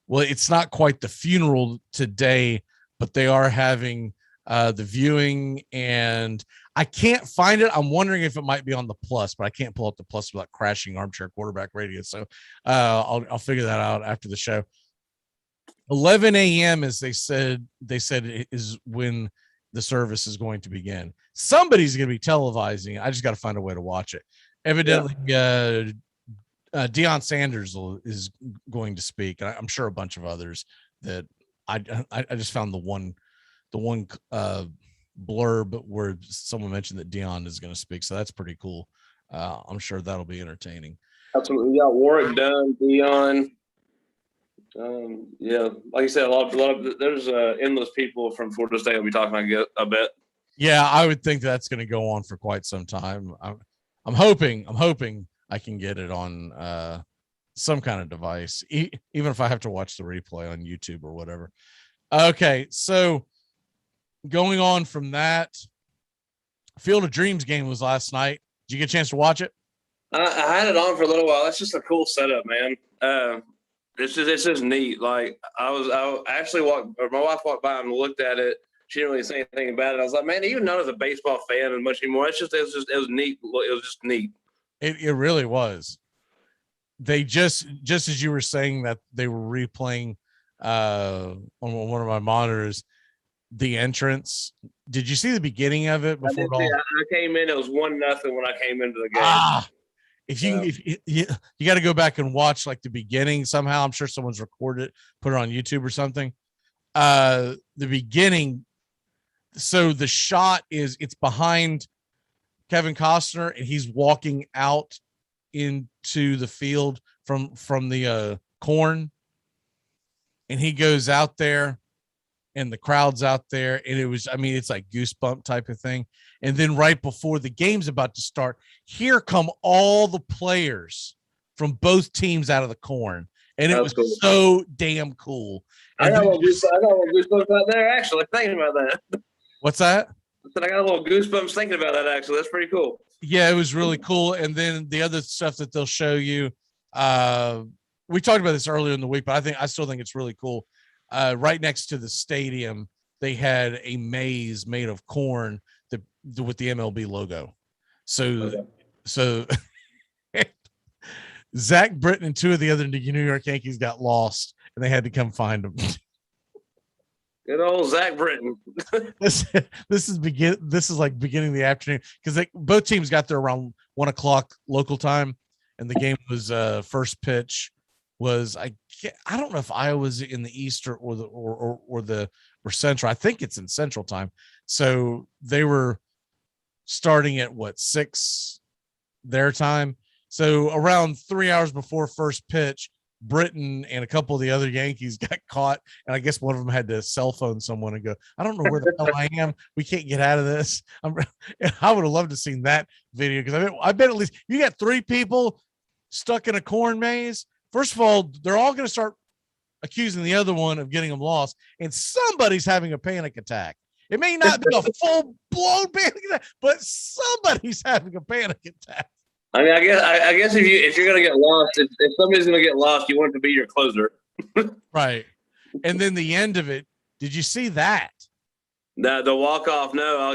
it's not quite the funeral today, but they are having the viewing, and I can't find it. I'm wondering if it might be on the Plus, but I can't pull up the Plus without crashing Armchair Quarterback Radio. So I'll figure that out after the show. 11 a.m. as they said is when the service is going to begin. Somebody's going to be televising it. I just got to find a way to watch it. Evidently, Deion Sanders is going to speak. I'm sure a bunch of others that I just found the one blurb where someone mentioned that Deion is going to speak. So that's pretty cool. I'm sure that'll be entertaining. Absolutely. Yeah. Warwick Dunn, Deion. Like you said, a lot of there's endless people from Florida State will be talking. I bet. Yeah, I would think that's going to go on for quite some time. I'm hoping I can get it on some kind of device, even if I have to watch the replay on YouTube or whatever. Okay, so going on from that, Field of Dreams game was last night. Did you get a chance to watch it? I had it on for a little while. That's just a cool setup, man. It's just neat. Like I actually my wife walked by and looked at it. She didn't really say anything about it. I was like, man, even not as a baseball fan as much anymore. It was neat. It was just neat. It really was. They just as you were saying that they were replaying on one of my monitors the entrance. Did you see the beginning of it before it all? I came in. It was 1-0 when I came into the game. If you got to go back and watch like the beginning somehow. I'm sure someone's recorded it, put it on YouTube or something. the beginning. So the shot it's behind Kevin Costner, and he's walking out into the field from the corn, and he goes out there, and the crowd's out there, and it's like goosebump type of thing. And then right before the game's about to start, here come all the players from both teams out of the corn, and it was cool. So damn cool. I got a little goosebumps out there actually thinking about that. What's that? I said I got a little goosebumps thinking about that actually. That's pretty cool. Yeah, it was really cool. And then the other stuff that they'll show you, we talked about this earlier in the week, but I still think it's really cool. Right next to the stadium, they had a maze made of corn with the MLB logo. So Zach Britton and two of the other New York Yankees got lost, and they had to come find them. Good old Zach Britton. This is like beginning of the afternoon, because both teams got there around 1:00 local time, and the game was first pitch was I don't know if Iowa's in the East or Central. I think it's in Central time. So they were starting at 6 their time. So around 3 hours before first pitch, Britain and a couple of the other Yankees got caught, and I guess one of them had to cell phone someone and go, I don't know where the hell I am. We can't get out of this. I would have loved to seen that video, because I bet at least you got 3 people stuck in a corn maze. First of all, they're all going to start accusing the other one of getting them lost, and somebody's having a panic attack. It may not be a full-blown panic attack, but somebody's having a panic attack. I mean, I guess if you're gonna get lost, if somebody's gonna get lost, you want it to be your closer. Right. And then the end of it, did you see that? The walk off? No, I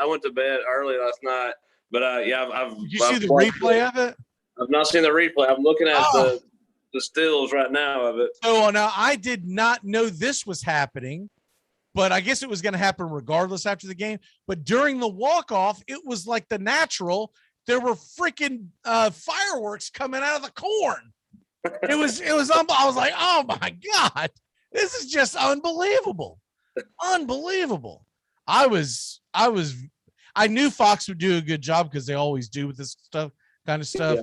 went to bed early last night, but yeah, Did you see the replay of it? I've not seen the replay. I'm looking at the stills right now of it. So now I did not know this was happening, but I guess it was going to happen regardless after the game. But during the walk off, it was like the natural. There were freaking fireworks coming out of the corn. It was. I was like, oh my God, this is just unbelievable, unbelievable. I knew Fox would do a good job, because they always do with this kind of stuff. Yeah.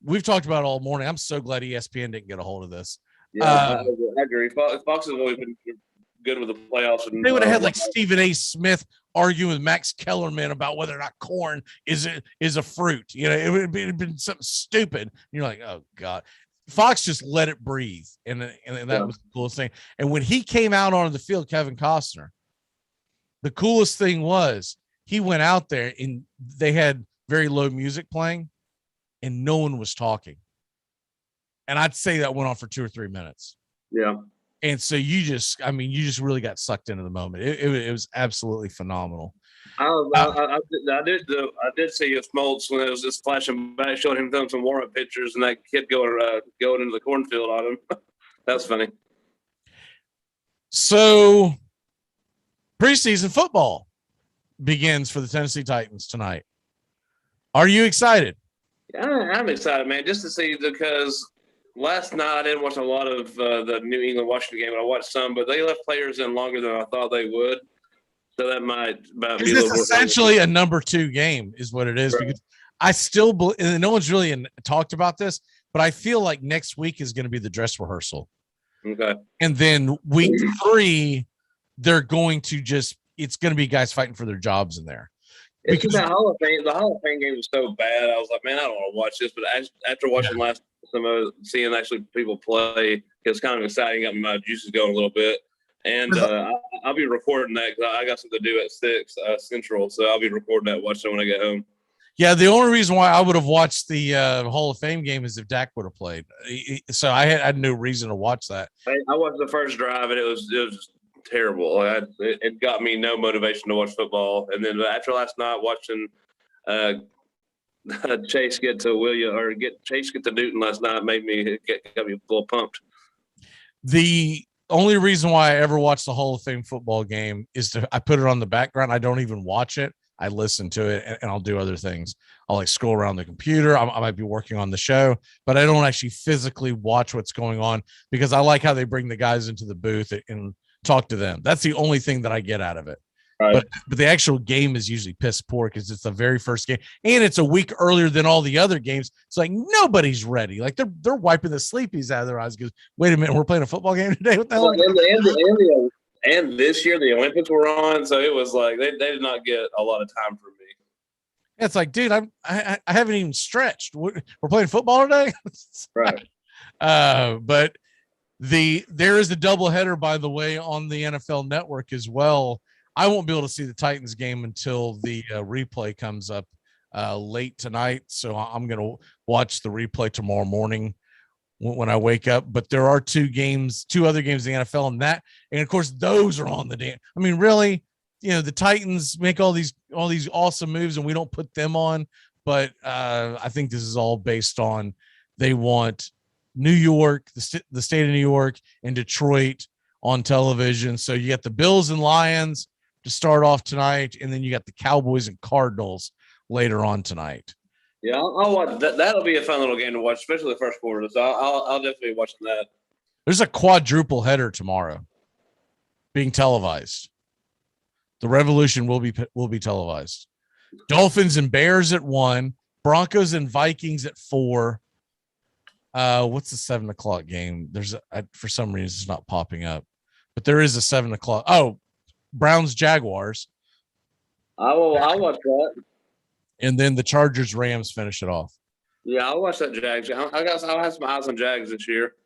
We've talked about it all morning. I'm so glad ESPN didn't get a hold of this. Yeah, I agree. Fox has always been good with the playoffs. And they would have had like Stephen A. Smith arguing with Max Kellerman about whether or not corn is a fruit. You know, it would have been something stupid. And you're like, oh God. Fox just let it breathe, and that was the coolest thing. And when he came out onto the field, Kevin Costner, the coolest thing was he went out there and they had very low music playing, and no one was talking. And I'd say that went on for 2 or 3 minutes. Yeah. And so you just really got sucked into the moment. It was absolutely phenomenal. I did see Smoltz when it was just flashing back, showing him doing some warm-up pictures, and that kid going into the cornfield on him. That's funny. So preseason football begins for the Tennessee Titans tonight. Are you excited? Yeah, I'm excited, man, just to see, because last night I didn't watch a lot of the New England-Washington game, but I watched some, but they left players in longer than I thought they would. So that might be a little bit. Essentially a number 2 game is what it is, right? Because I still believe, and no one's really talked about this, but I feel like next week is going to be the dress rehearsal. Okay. And then week 3, they're going to it's going to be guys fighting for their jobs in there. Because the Hall of Fame game was so bad. I was like, man, I don't want to watch this. But after watching seeing actually people play, it's kind of exciting. Got my juices going a little bit. And I'll be recording that, because I got something to do at 6 Central. So I'll be recording that, watching it when I get home. Yeah, the only reason why I would have watched the Hall of Fame game is if Dak would have played. So I had no reason to watch that. I watched the first drive, and it was just terrible. It got me no motivation to watch football. And then after last night, watching Chase get to Chase get to Newton last night got me a little pumped. The only reason why I ever watch the Hall of Fame football game is I put it on the background. I don't even watch it. I listen to it, and I'll do other things. I'll like scroll around the computer. I might be working on the show, but I don't actually physically watch what's going on, because I like how they bring the guys into the booth and talk to them. That's the only thing that I get out of it. Right. But the actual game is usually piss poor because it's the very first game, and it's a week earlier than all the other games. It's like nobody's ready. Like they're wiping the sleepies out of their eyes. Because wait a minute, we're playing a football game today. What the hell? And this year the Olympics were on, so it was like they did not get a lot of time from me. It's like, dude, I haven't even stretched. We're playing football today, right? But there is a doubleheader, by the way, on the NFL Network as well. I won't be able to see the Titans game until the replay comes up late tonight. So I'm going to watch the replay tomorrow morning when I wake up. But there are two other games in the NFL, and of course those are on the damn. I mean, really, the Titans make all these awesome moves, and we don't put them on. But I think this is all based on they want New York, the state of New York, and Detroit on television. So you got the Bills and Lions to start off tonight, and then you got the Cowboys and Cardinals later on tonight. Yeah, I'll watch that. That'll be a fun little game to watch, especially the first quarter. So I'll definitely be watching that. There's a quadruple header tomorrow being televised. The Revolution will be televised. Dolphins and Bears at 1, Broncos and Vikings at 4. What's the 7:00 game? There's for some reason it's not popping up, but there is a 7:00. Oh, Browns Jaguars. I'll watch that. And then the Chargers Rams finish it off. Yeah, I'll watch that Jags. I'll have some eyes on Jags this year.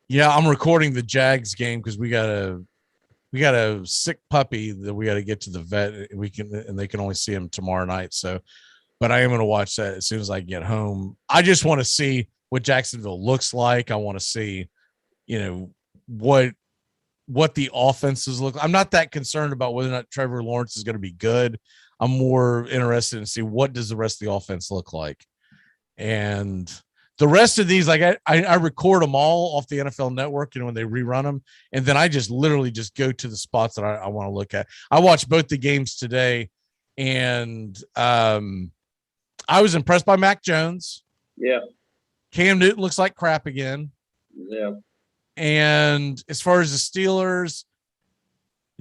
Yeah, I'm recording the Jags game because we got a sick puppy that we got to get to the vet. And they can only see him tomorrow night. So, but I am going to watch that as soon as I get home. I just want to see what Jacksonville looks like. I want to see, what the offenses look like. I'm not that concerned about whether or not Trevor Lawrence is going to be good. I'm more interested in see what does the rest of the offense look like. And the rest of these, like I record them all off the NFL Network, when they rerun them. And then I just literally just go to the spots that I want to look at. I watched both the games today, and I was impressed by Mac Jones. Yeah. Cam Newton looks like crap again. Yeah. And as far as the Steelers,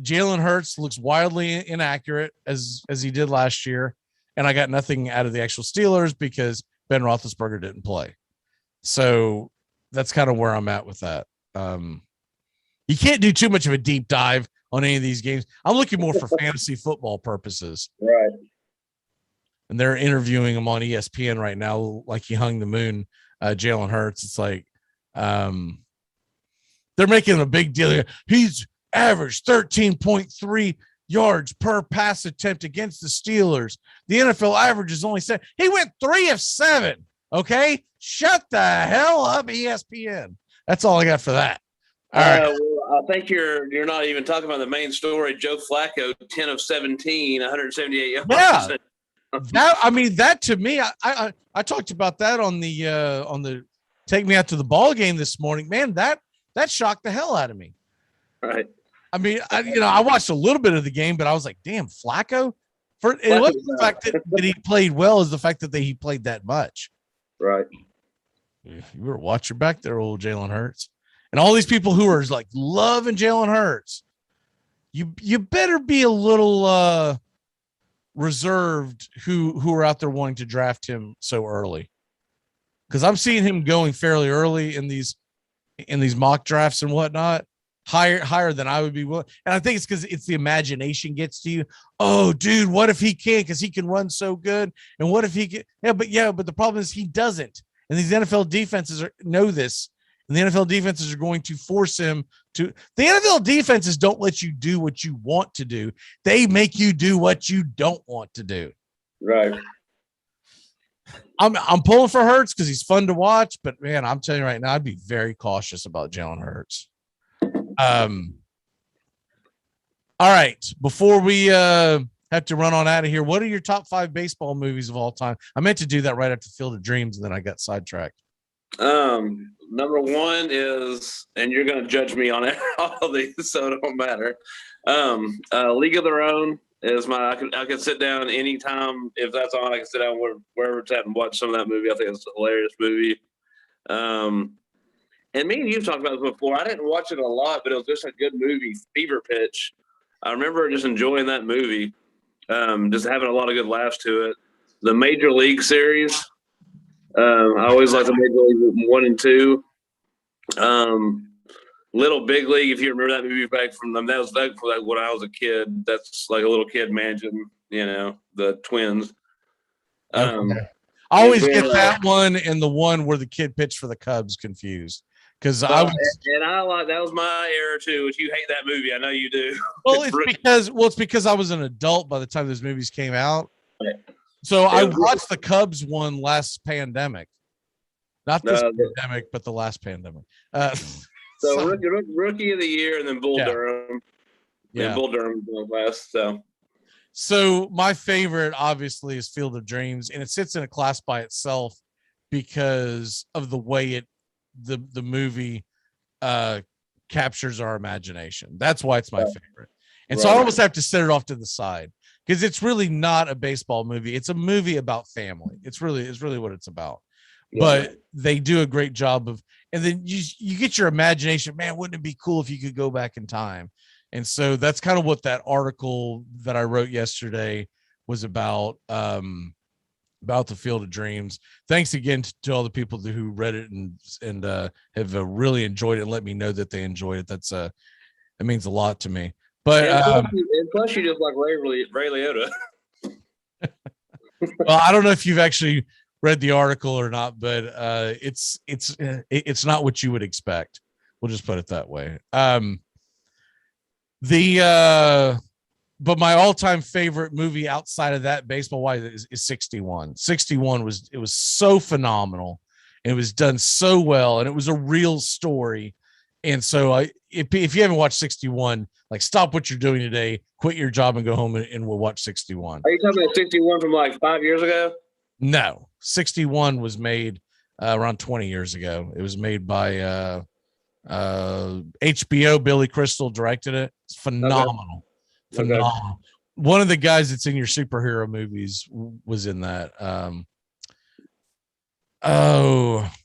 Jalen Hurts looks wildly inaccurate as he did last year. And I got nothing out of the actual Steelers because Ben Roethlisberger didn't play. So that's kind of where I'm at with that. You can't do too much of a deep dive on any of these games. I'm looking more for fantasy football purposes. Right. And they're interviewing him on ESPN right now, like he hung the moon, Jalen Hurts. It's like they're making a big deal. He's averaged 13.3 yards per pass attempt against the Steelers. The NFL average is only 7. He went 3 of 7. Okay, shut the hell up, ESPN. That's all I got for that. All right. Well, I think you're not even talking about the main story. Joe Flacco, 10 of 17, 178 yards. Yeah. That to me, I talked about that on the take me out to the ball game this morning. Man, that shocked the hell out of me. Right. I mean, I watched a little bit of the game, but I was like, damn, Flacco. It wasn't the fact that he played well, is the fact that he played that much. Right. You better watch your back there, old Jalen Hurts. And all these people who are like loving Jalen Hurts, you better be a little reserved who are out there wanting to draft him so early. Because I'm seeing him going fairly early in these mock drafts and whatnot. Higher than I would be willing. And I think it's because it's the imagination gets to you. Oh, dude, what if he can't? Because he can run so good. And what if he can? But the problem is he doesn't. And these NFL defenses know this. And the NFL defenses are going to force him to. The NFL defenses don't let you do what you want to do. They make you do what you don't want to do. Right. I'm pulling for Hurts because he's fun to watch. But, man, I'm telling you right now, I'd be very cautious about Jalen Hurts. All right. Before we have to run on out of here, what are your top 5 baseball movies of all time? I meant to do that right after Field of Dreams, and then I got sidetracked. Number 1 is, and you're going to judge me on all of these, so it don't matter. League of Their Own is I can sit down anytime if that's on. I can sit down wherever it's at and watch some of that movie. I think it's a hilarious movie. And me and you've talked about this before. I didn't watch it a lot, but it was just a good movie, Fever Pitch. I remember just enjoying that movie, just having a lot of good laughs to it. The Major League series, I always liked the Major League 1 and 2. Little Big League, if you remember that movie back from them, that was back from like when I was a kid. That's like a little kid managing, the Twins. Okay. I always then, get that one and the one where the kid pitched for the Cubs confused because I was. And I like that was my era too. Which you hate that movie, I know you do. It's because I was an adult by the time those movies came out. So I watched the Cubs one last pandemic, not this pandemic, but the last pandemic. So rookie of the year, and then Bull Durham. Yeah, and Bull Durham last. So my favorite, obviously, is Field of Dreams, and it sits in a class by itself because of the way the movie captures our imagination. That's why it's my favorite. And so I almost have to set it off to the side because it's really not a baseball movie. It's a movie about family. It's really what it's about. Yeah. But they do a great job of, and then you get your imagination. Man, wouldn't it be cool if you could go back in time? And so that's kind of what that article that I wrote yesterday was about the Field of Dreams. Thanks again to all the people who read it and have really enjoyed it and let me know that they enjoyed it. It means a lot to me. But and plus you just like Ray Liotta. Well, I don't know if you've actually read the article or not, but it's not what you would expect. We'll just put it that way. But my all-time favorite movie outside of that, baseball-wise, is 61. 61 was so phenomenal. It was done so well, and it was a real story. And so if you haven't watched 61, like stop what you're doing today, quit your job, and go home and we'll watch 61. Are you talking about 61 from like 5 years ago? No, 61 was made around 20 years ago. It was made by HBO. Billy Crystal directed it. It's phenomenal. Okay. Phenomenal. One of the guys that's in your superhero movies was in that.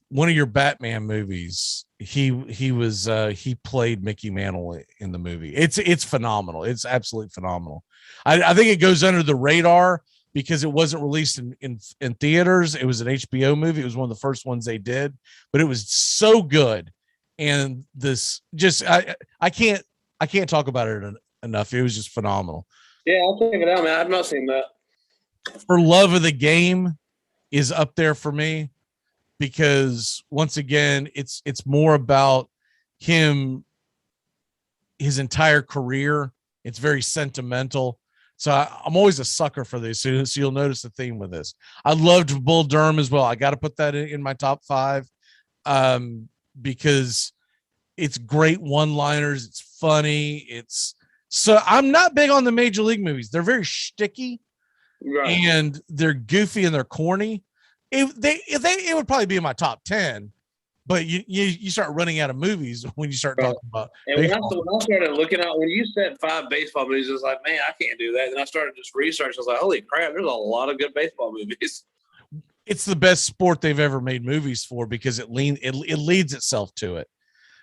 One of your Batman movies. He played Mickey Mantle in the movie. It's phenomenal. It's absolutely phenomenal. I think it goes under the radar because it wasn't released in theaters. It was an HBO movie. It was one of the first ones they did, but it was so good. And this just I can't talk about it enough. It was just phenomenal. Yeah, I'll check it out, man. I've not seen that. For Love of the Game is up there for me because once again, it's more about his entire career. It's very sentimental. So I'm always a sucker for this. So you'll notice the theme with this. I loved Bull Durham as well. I got to put that in my top 5 because it's great one-liners. It's funny. So I'm not big on the Major League movies. They're very shticky, right, and they're goofy and they're corny. It would probably be in my top 10, but you start running out of movies when you start talking about. And when I started looking at, when you said 5 baseball movies, I was like, man, I can't do that. And I started just researching. I was like, holy crap, there's a lot of good baseball movies. It's the best sport they've ever made movies for because it leads itself to it.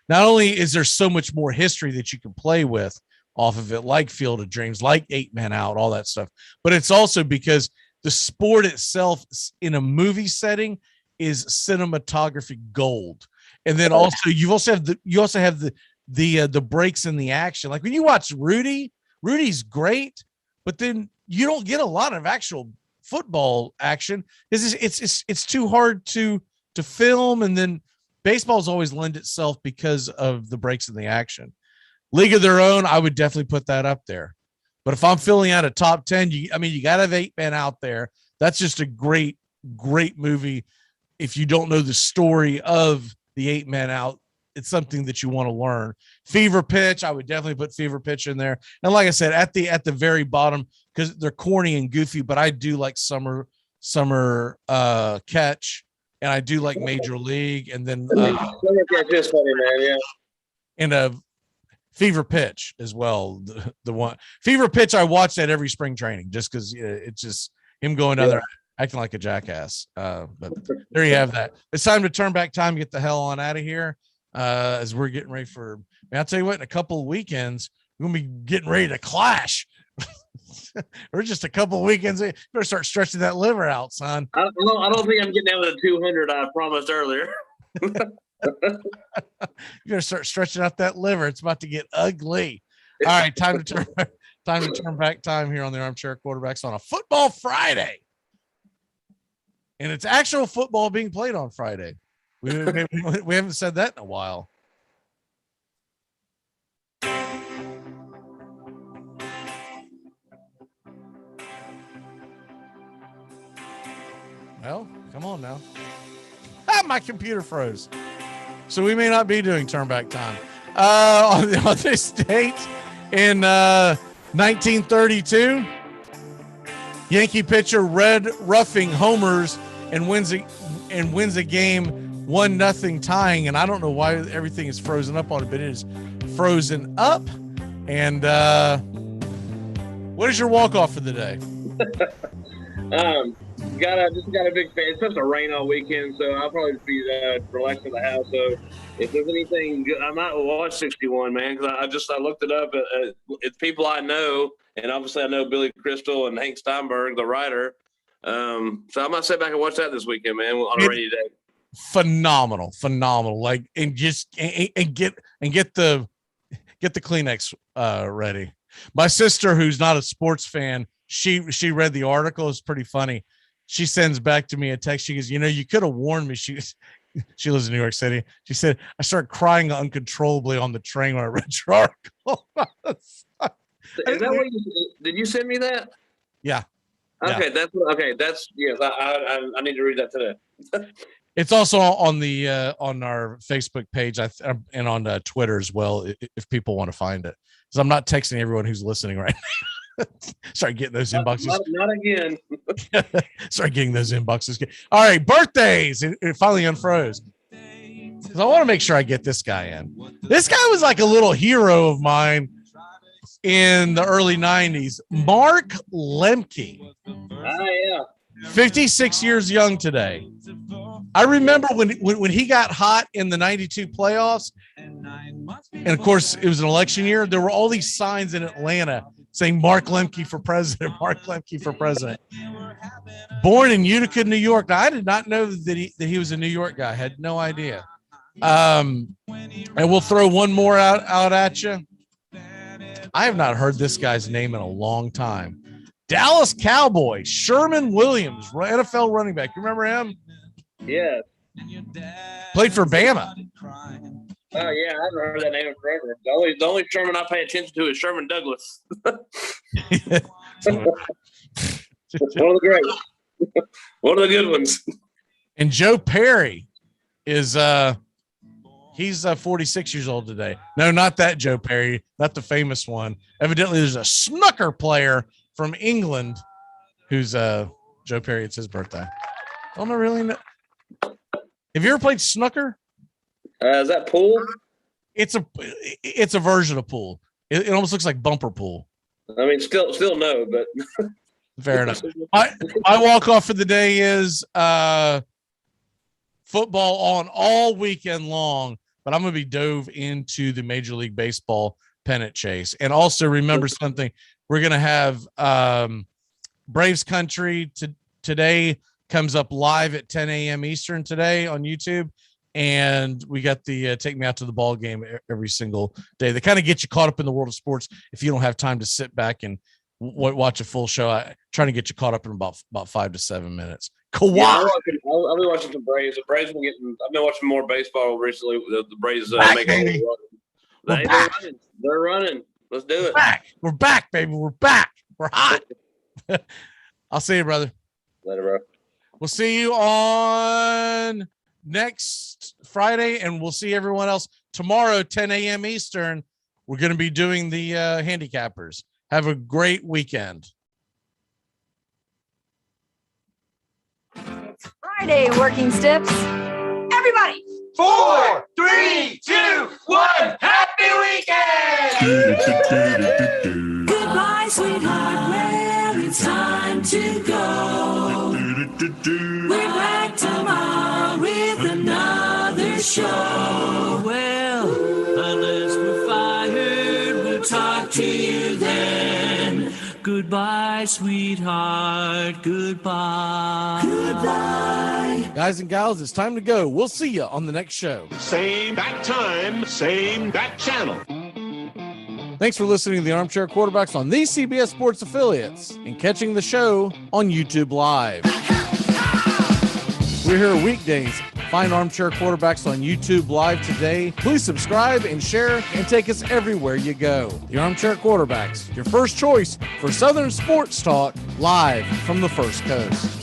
Not only is there so much more history that you can play with off of it, like Field of Dreams, like 8 Men Out, all that stuff, but it's also because the sport itself in a movie setting is cinematography gold. And then also you also have the breaks in the action. Like when you watch Rudy's great, but then you don't get a lot of actual football action. It's too hard to film, and then baseball's always lend itself because of the breaks in the action. League of Their Own, I would definitely put that up there. But if I'm filling out a top 10, you got to have 8 Men Out there. That's just a great, great movie. If you don't know the story of the 8 Men Out, it's something that you want to learn. Fever Pitch, I would definitely put Fever Pitch in there. And like I said, at the very bottom, because they're corny and goofy, but I do like Summer Catch, and I do like Major League, and then Summer Catch is funny, man. Yeah, and Fever Pitch as well. The one Fever Pitch, I watch that every spring training just because it's just him going down there acting like a jackass. But there you have that. It's time to turn back time, get the hell on out of here. as we're getting ready for. Man, I'll tell you what, in a couple of weekends, we're gonna be getting ready to clash. We're just a couple of weekends. You better start stretching that liver out, son. I don't think I'm getting down to the 200 I promised earlier. You better start stretching out that liver. It's about to get ugly. All right, time to turn back time here on the Armchair Quarterbacks on a football Friday. And it's actual football being played on Friday. We haven't said that in a while. Well, come on now. My computer froze. So we may not be doing turn back time. On this date in 1932, Yankee pitcher Red Ruffing homers and wins a game 1-0 tying. And I don't know why everything is frozen up on it, but it is frozen up. And what is your walk-off for the day? Got a big fan. It's supposed to rain all weekend, so I'll probably just be relaxed in the house. So if there's anything good, I might watch 61, man, because I looked it up. It's people I know, and obviously I know Billy Crystal and Hank Steinberg, the writer. So I might sit back and watch that this weekend, man, on a rainy day. Phenomenal. Like, and get the Kleenex ready. My sister, who's not a sports fan, she read the article. It's pretty funny. She sends back to me a text. She goes, you could have warned me. She lives in New York City. She said, I started crying uncontrollably on the train when I read your article. Is that what did you send me that? Yeah. Okay. Yeah. That's yes. I need to read that today. It's also on the on our Facebook page and on Twitter as well, if people want to find it. Because I'm not texting everyone who's listening right now. Start getting those inboxes. Not again. Start getting those inboxes. All right, birthdays. It finally unfroze. Because I want to make sure I get this guy in. This guy was like a little hero of mine in the early 90s. Mark Lemke. Yeah. 56 years young today. I remember when he got hot in the 92 playoffs. And of course, it was an election year. There were all these signs in Atlanta saying Mark Lemke for president, Mark Lemke for president. Born in Utica, New York. Now, I did not know that he was a New York guy. I had no idea. And we'll throw one more out at you. I have not heard this guy's name in a long time. Dallas Cowboy, Sherman Williams, NFL running back. You remember him? Yeah. Played for Bama. Oh yeah, I haven't heard that name in forever. The only Sherman I pay attention to is Sherman Douglas. One of the great, one of the good ones. And Joe Perry is he's 46 years old today. No, not that Joe Perry, not the famous one. Evidently, there's a snooker player from England who's Joe Perry. It's his birthday. I don't know really know. Have you ever played snooker? Is that pool? It's a version of pool. It almost looks like bumper pool. I mean, still no, but fair enough. My walk off for the day is football on all weekend long, but I'm going to be dove into the Major League Baseball pennant chase. And also remember something, we're going to have Braves Country today comes up live at 10 a.m. Eastern today on YouTube. And we got the Take Me Out to the Ball game every single day. They kind of get you caught up in the world of sports if you don't have time to sit back and watch a full show. I trying to get you caught up in about 5 to 7 minutes. Kawhi. Yeah, I've been watching some Braves. The Braves I've been watching more baseball recently. The Braves making They're running. Let's do it. We're back, baby. We're back. We're hot. I'll see you, brother. Later, bro. We'll see you on next Friday, and we'll see everyone else tomorrow, 10 a.m. Eastern. We're going to be doing the handicappers. Have a great weekend. Friday, working stiffs. Everybody. 4, 3, 2, 1. Happy weekend! Goodbye, sweetheart. Well, it's time to go. We're back tomorrow with another show. Well, Goodbye, sweetheart. Goodbye. Goodbye. Guys and gals, it's time to go. We'll see you on the next show. Same bat time, same bat channel. Thanks for listening to the Armchair Quarterbacks on these CBS Sports affiliates and catching the show on YouTube Live. We're here weekdays. Find Armchair Quarterbacks on YouTube Live today. Please subscribe and share and take us everywhere you go. The Armchair Quarterbacks, your first choice for Southern sports talk, live from the First Coast.